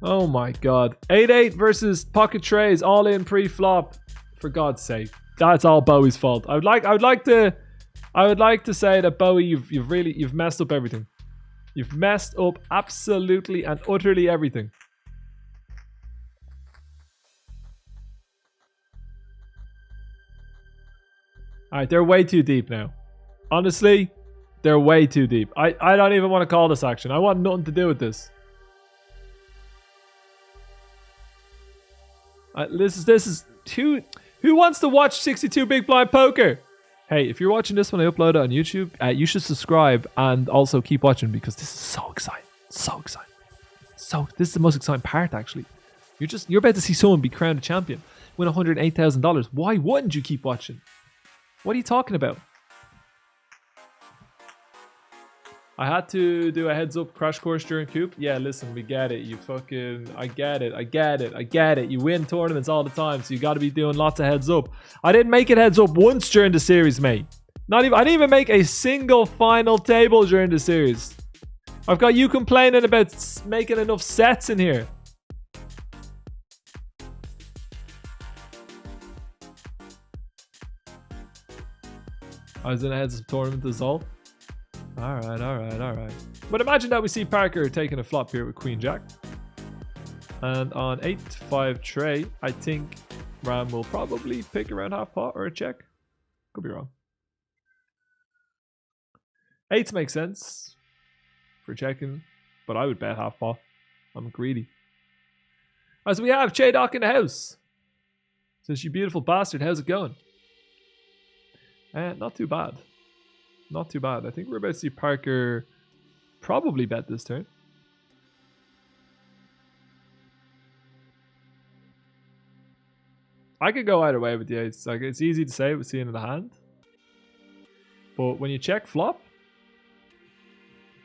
Oh my god. 8-8 versus pocket trays, all in pre-flop. For God's sake. That's all Bowie's fault. I would like to say that Bowie, you've messed up everything. You've messed up absolutely and utterly everything. Alright, they're way too deep now. Honestly, they're way too deep. I don't even want to call this action. I want nothing to do with this. This is who wants to watch 62 big blind poker? Hey, if you're watching this when I upload it on YouTube, you should subscribe and also keep watching because this is so exciting. So exciting. This is the most exciting part actually. You're about to see someone be crowned a champion, win $108,000. Why wouldn't you keep watching? What are you talking about? I had to do a heads up crash course during Coop. Yeah, listen, we get it. I get it. You win tournaments all the time, so you got to be doing lots of heads up. I didn't make it heads up once during the series, mate. I didn't even make a single final table during the series. I've got you complaining about making enough sets in here. I was in a heads up tournament as well. Alright. But imagine that we see Parker taking a flop here with Queen Jack. And on 8-5 tray, I think Ram will probably pick around half pot or a check. Could be wrong. 8s make sense for checking, but I would bet half pot. I'm greedy. As we have Doc in the house. Says, you beautiful bastard, how's it going? Not too bad. Not too bad. I think we're about to see Parker probably bet this turn. I could go either way with the 8s. Like, it's easy to say with seeing in the hand. But when you check flop,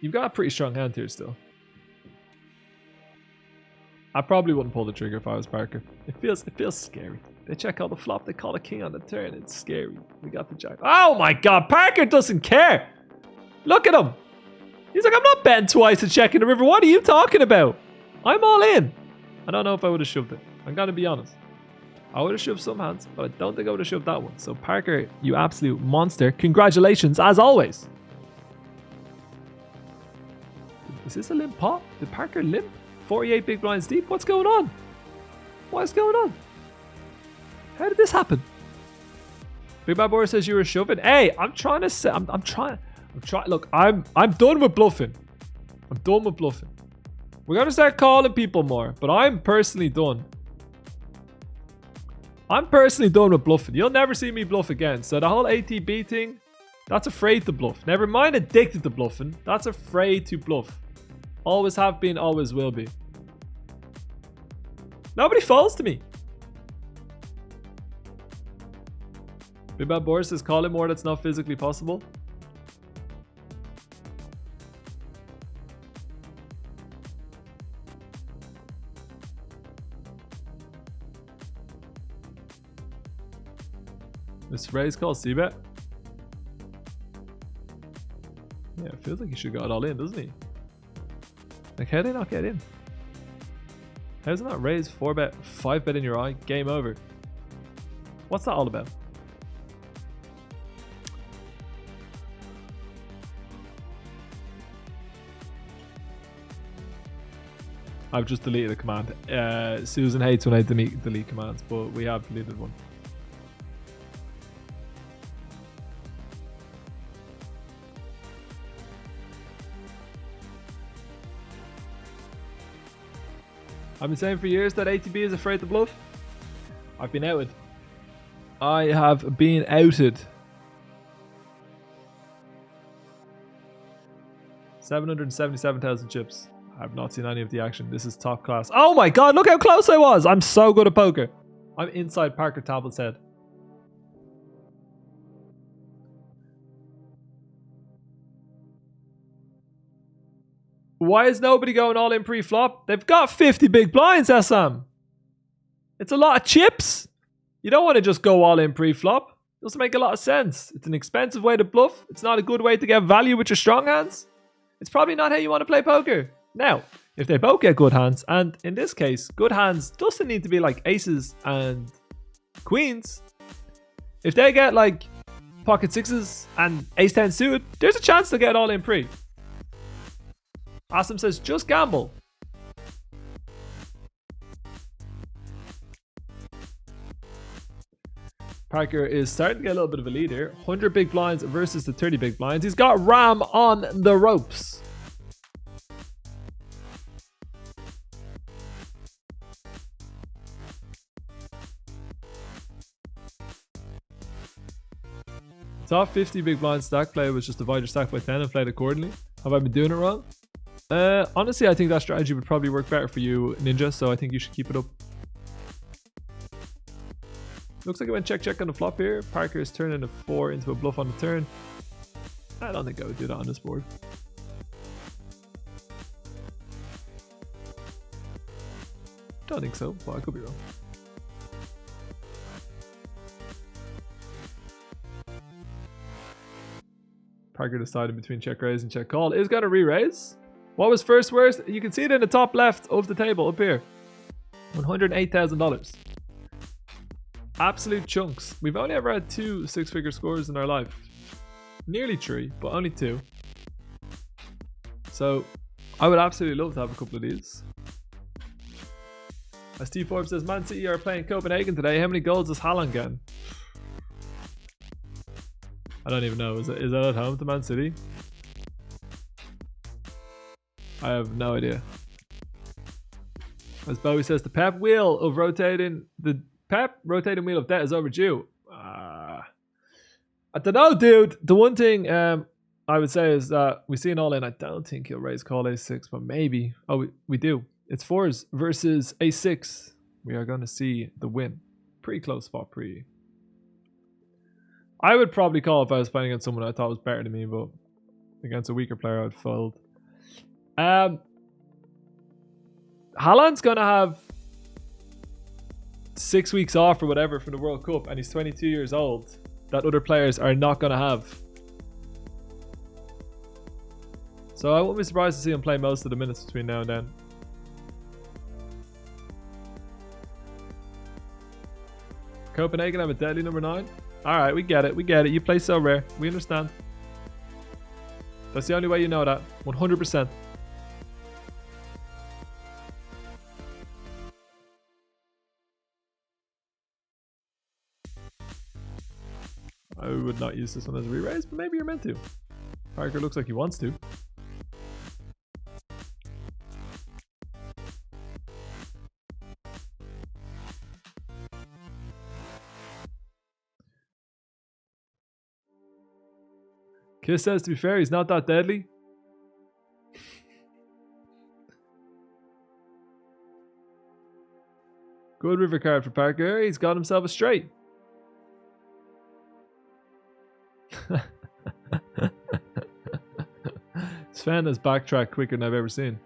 you've got a pretty strong hand here still. I probably wouldn't pull the trigger if I was Parker. It feels scary. They check out the flop, they call a king on the turn. It's scary. We got the jack. Oh my god, Parker doesn't care. Look at him. He's like, I'm not betting twice to check in the river. What are you talking about? I'm all in. I don't know if I would have shoved it. I'm gonna be honest. I would have shoved some hands, but I don't think I would have shoved that one. So Parker, you absolute monster. Congratulations, as always. Is this a limp pot? Did Parker limp? 48 big blinds deep? What's going on? What is going on? How did this happen? Big Bad Boy says you were shoving. Hey, I'm trying to say, I'm trying. Look, I'm done with bluffing. I'm done with bluffing. We're gonna start calling people more, but I'm personally done. I'm personally done with bluffing. You'll never see me bluff again. So the whole ATB thing, that's afraid to bluff. Never mind addicted to bluffing. That's afraid to bluff. Always have been, always will be. Nobody falls to me. Big Bad Boris says, call it more that's not physically possible. Mr. Ray's called C-bet. Yeah, it feels like he should have got it all in, doesn't he? Like, how did they not get in? How's it not raise 4-bet, 5-bet in your eye? Game over. What's that all about? I've just deleted a command. Susan hates when I delete commands, but we have deleted one. I've been saying for years that ATB is afraid to bluff. I've been outed. I have been outed. 777,000 chips. I have not seen any of the action. This is top class. Oh my god, look how close I was. I'm so good at poker. I'm inside Parker Talbot's head. Why is nobody going all in pre-flop? They've got 50 big blinds, SM. It's a lot of chips. You don't want to just go all in pre-flop. It doesn't make a lot of sense. It's an expensive way to bluff. It's not a good way to get value with your strong hands. It's probably not how you want to play poker. Now, if they both get good hands, and in this case, good hands doesn't need to be like aces and queens. If they get like pocket sixes and ace-10 suited, there's a chance to get all in pre. Asim says, just gamble. Parker is starting to get a little bit of a lead here. 100 big blinds versus the 30 big blinds. He's got Ram on the ropes. Top 50 big blind stack play was just divide your stack by 10 and play it accordingly. Have I been doing it wrong? Honestly, I think that strategy would probably work better for you, Ninja, so I think you should keep it up. Looks like I went check on the flop here. Parker is turning a 4 into a bluff on the turn. I don't think I would do that on this board. Don't think so, but I could be wrong. Parker decided between check raise and check call. Is going to re-raise. What was first worst? You can see it in the top left of the table up here. $108,000. Absolute chunks. We've only ever had 2 six-figure scores in our life. Nearly 3, but only 2. So I would absolutely love to have a couple of these. As Steve Forbes says, Man City are playing Copenhagen today. How many goals does Haaland get? I don't even know. Is that at home to Man City? I have no idea. As Bowie says, the Pep wheel of rotating wheel of debt is overdue. I don't know, dude. The one thing I would say is that we see an all in. I don't think he'll raise call a6, but maybe. Oh, we do. It's 4s versus a6. We are going to see the win. Pretty close spot pre. I would probably call if I was playing against someone I thought was better than me, but against a weaker player, I'd fold. Haaland's going to have 6 weeks off or whatever for the World Cup, and he's 22 years old. That other players are not going to have. So I won't be surprised to see him play most of the minutes between now and then. Copenhagen have a deadly number 9. Alright, we get it. We get it. You play so rare. We understand. That's the only way you know that. 100%. I would not use this one as a re-raise, but maybe you're meant to. Parker looks like he wants to. Kiss says, to be fair, he's not that deadly. Good river card for Parker. He's got himself a straight. Sven has backtracked quicker than I've ever seen.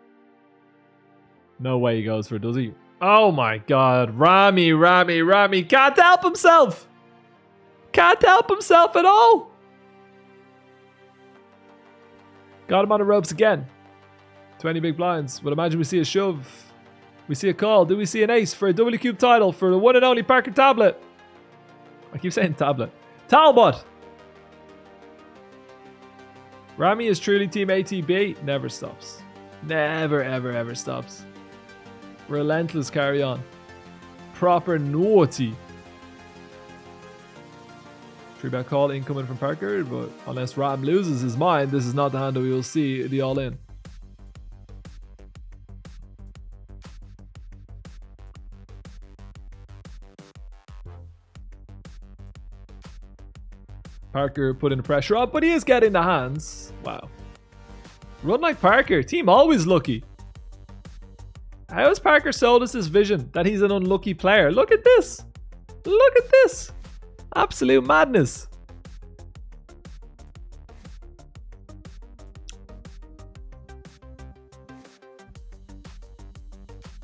No way he goes for it, does he? Oh my god. Rami can't help himself. Can't help himself at all. Got him on the ropes again. 20 big blinds. Would imagine we see a shove. We see a call. Do we see an ace for a Wcoop title for the one and only Parker Tablet? I keep saying tablet. Talbot! Rami is truly Team ATB. Never stops. Never, ever, ever stops. Relentless carry on. Proper naughty. 3-bet call incoming from Parker, but unless Ram loses his mind, this is not the hand that we will see the all-in. Parker putting the pressure up, but he is getting the hands. Wow. Run like Parker. Team always lucky. How has Parker sold us this vision that he's an unlucky player? Look at this. Look at this. Absolute madness.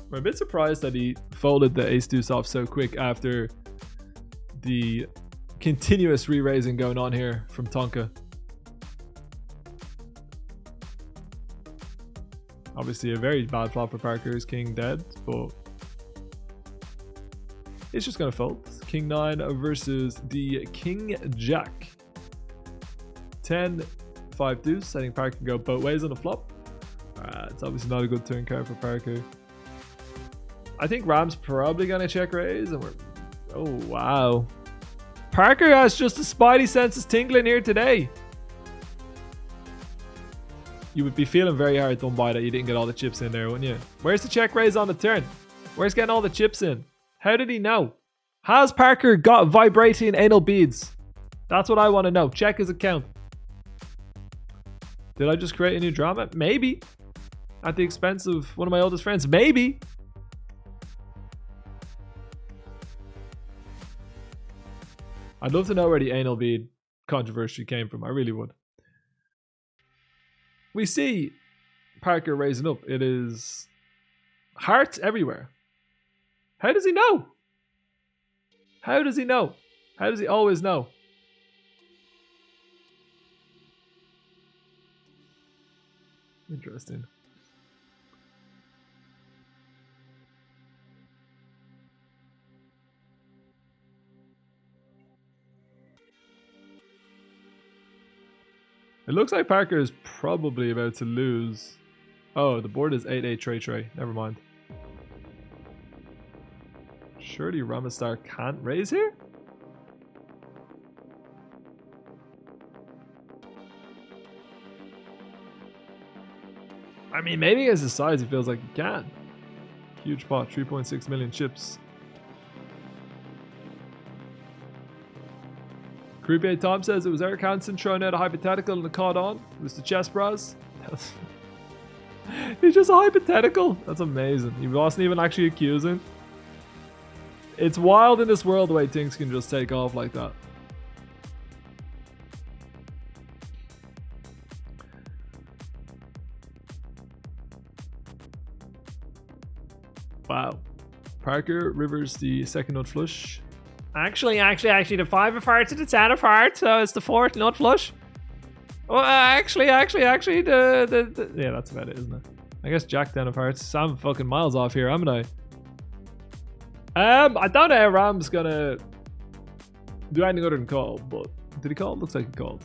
I'm a bit surprised that he folded the ace-deuce off so quick after the continuous re-raising going on here from Tonkaaaa. Obviously a very bad flop for Parker is king dead, but it's just going to fold. King 9 versus the king jack. 10, 5 deuce. I think Parker can go both ways on the flop. It's obviously not a good turn card for Parker. I think Ram's probably going to check raise, and we're... Oh, wow. Parker has just the spidey senses tingling here today. You would be feeling very hard done by that you didn't get all the chips in there, wouldn't you? Where's the check raise on the turn? Where's getting all the chips in? How did he know? Has Parker got vibrating anal beads? That's what I want to know. Check his account. Did I just create a new drama? Maybe. At the expense of one of my oldest friends? Maybe. I'd love to know where the anal bead controversy came from. I really would. We see Parker raising up. It is hearts everywhere. How does he know? How does he know? How does he always know? Interesting. It looks like Parker is probably about to lose. Oh, the board is 8-8 tray. Never mind. Surely Ramastar can't raise here? I mean, maybe as his size, he feels like he can. Huge pot, 3.6 million chips. Creepy Tom says it was Eric Hansen throwing out a hypothetical and it caught on. It was the chess bras. It's just a hypothetical. That's amazing. He wasn't even actually accusing. It's wild in this world the way things can just take off like that. Wow. Parker rivers the second nut flush. Actually, the 5 of hearts and the 10 of hearts, so it's the 4th nut flush. Oh, actually, the yeah, that's about it, isn't it? I guess Jack 10 of hearts. So I'm fucking miles off here, haven't I? I don't know how Ram's gonna do anything other than call, but did he call? Looks like he called.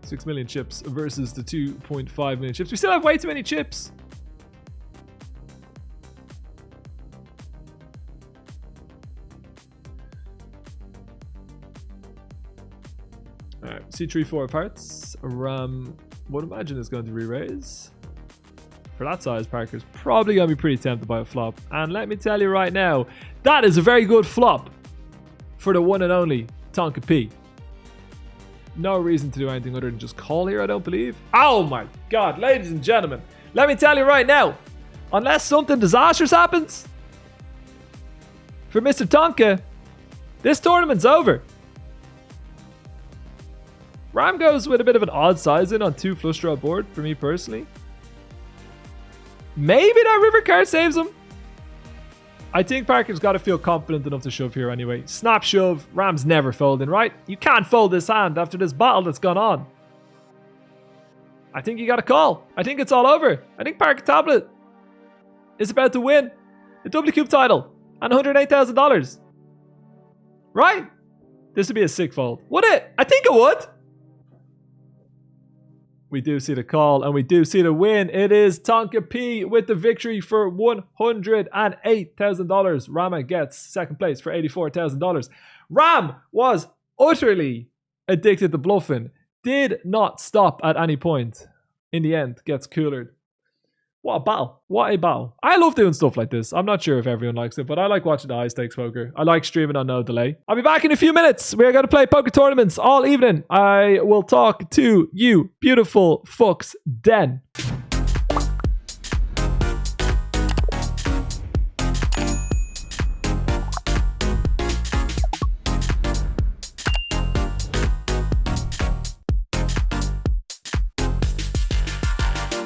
6 million chips versus the 2.5 million chips. We still have way too many chips. Alright, C3, 4 of hearts. Ram would imagine is going to re-raise. For that size, Parker's probably going to be pretty tempted by a flop. And let me tell you right now, that is a very good flop for the one and only Tonkaaaa P. No reason to do anything other than just call here, I don't believe. Oh my god, ladies and gentlemen. Let me tell you right now, unless something disastrous happens for Mr. Tonkaaaa, this tournament's over. Ram goes with a bit of an odd sizing on 2 flush draw board for me personally. Maybe that river card saves him. I think Parker's got to feel confident enough to shove here anyway. Snap shove. Ram's never folding, right? You can't fold this hand after this battle that's gone on. I think you got to call. I think it's all over. I think Parker Tablet is about to win. a Wcoop title, and $108,000. Right? This would be a sick fold. Would it? I think it would. We do see the call and we do see the win. It is Tonkaaaa P with the victory for $108,000. Rama gets second place for $84,000. Ram was utterly addicted to bluffing. Did not stop at any point. In the end, gets coolered. What a battle. What a battle. I love doing stuff like this. I'm not sure if everyone likes it, but I like watching the high stakes poker. I like streaming on no delay. I'll be back in a few minutes. We're going to play poker tournaments all evening. I will talk to you beautiful fucks then.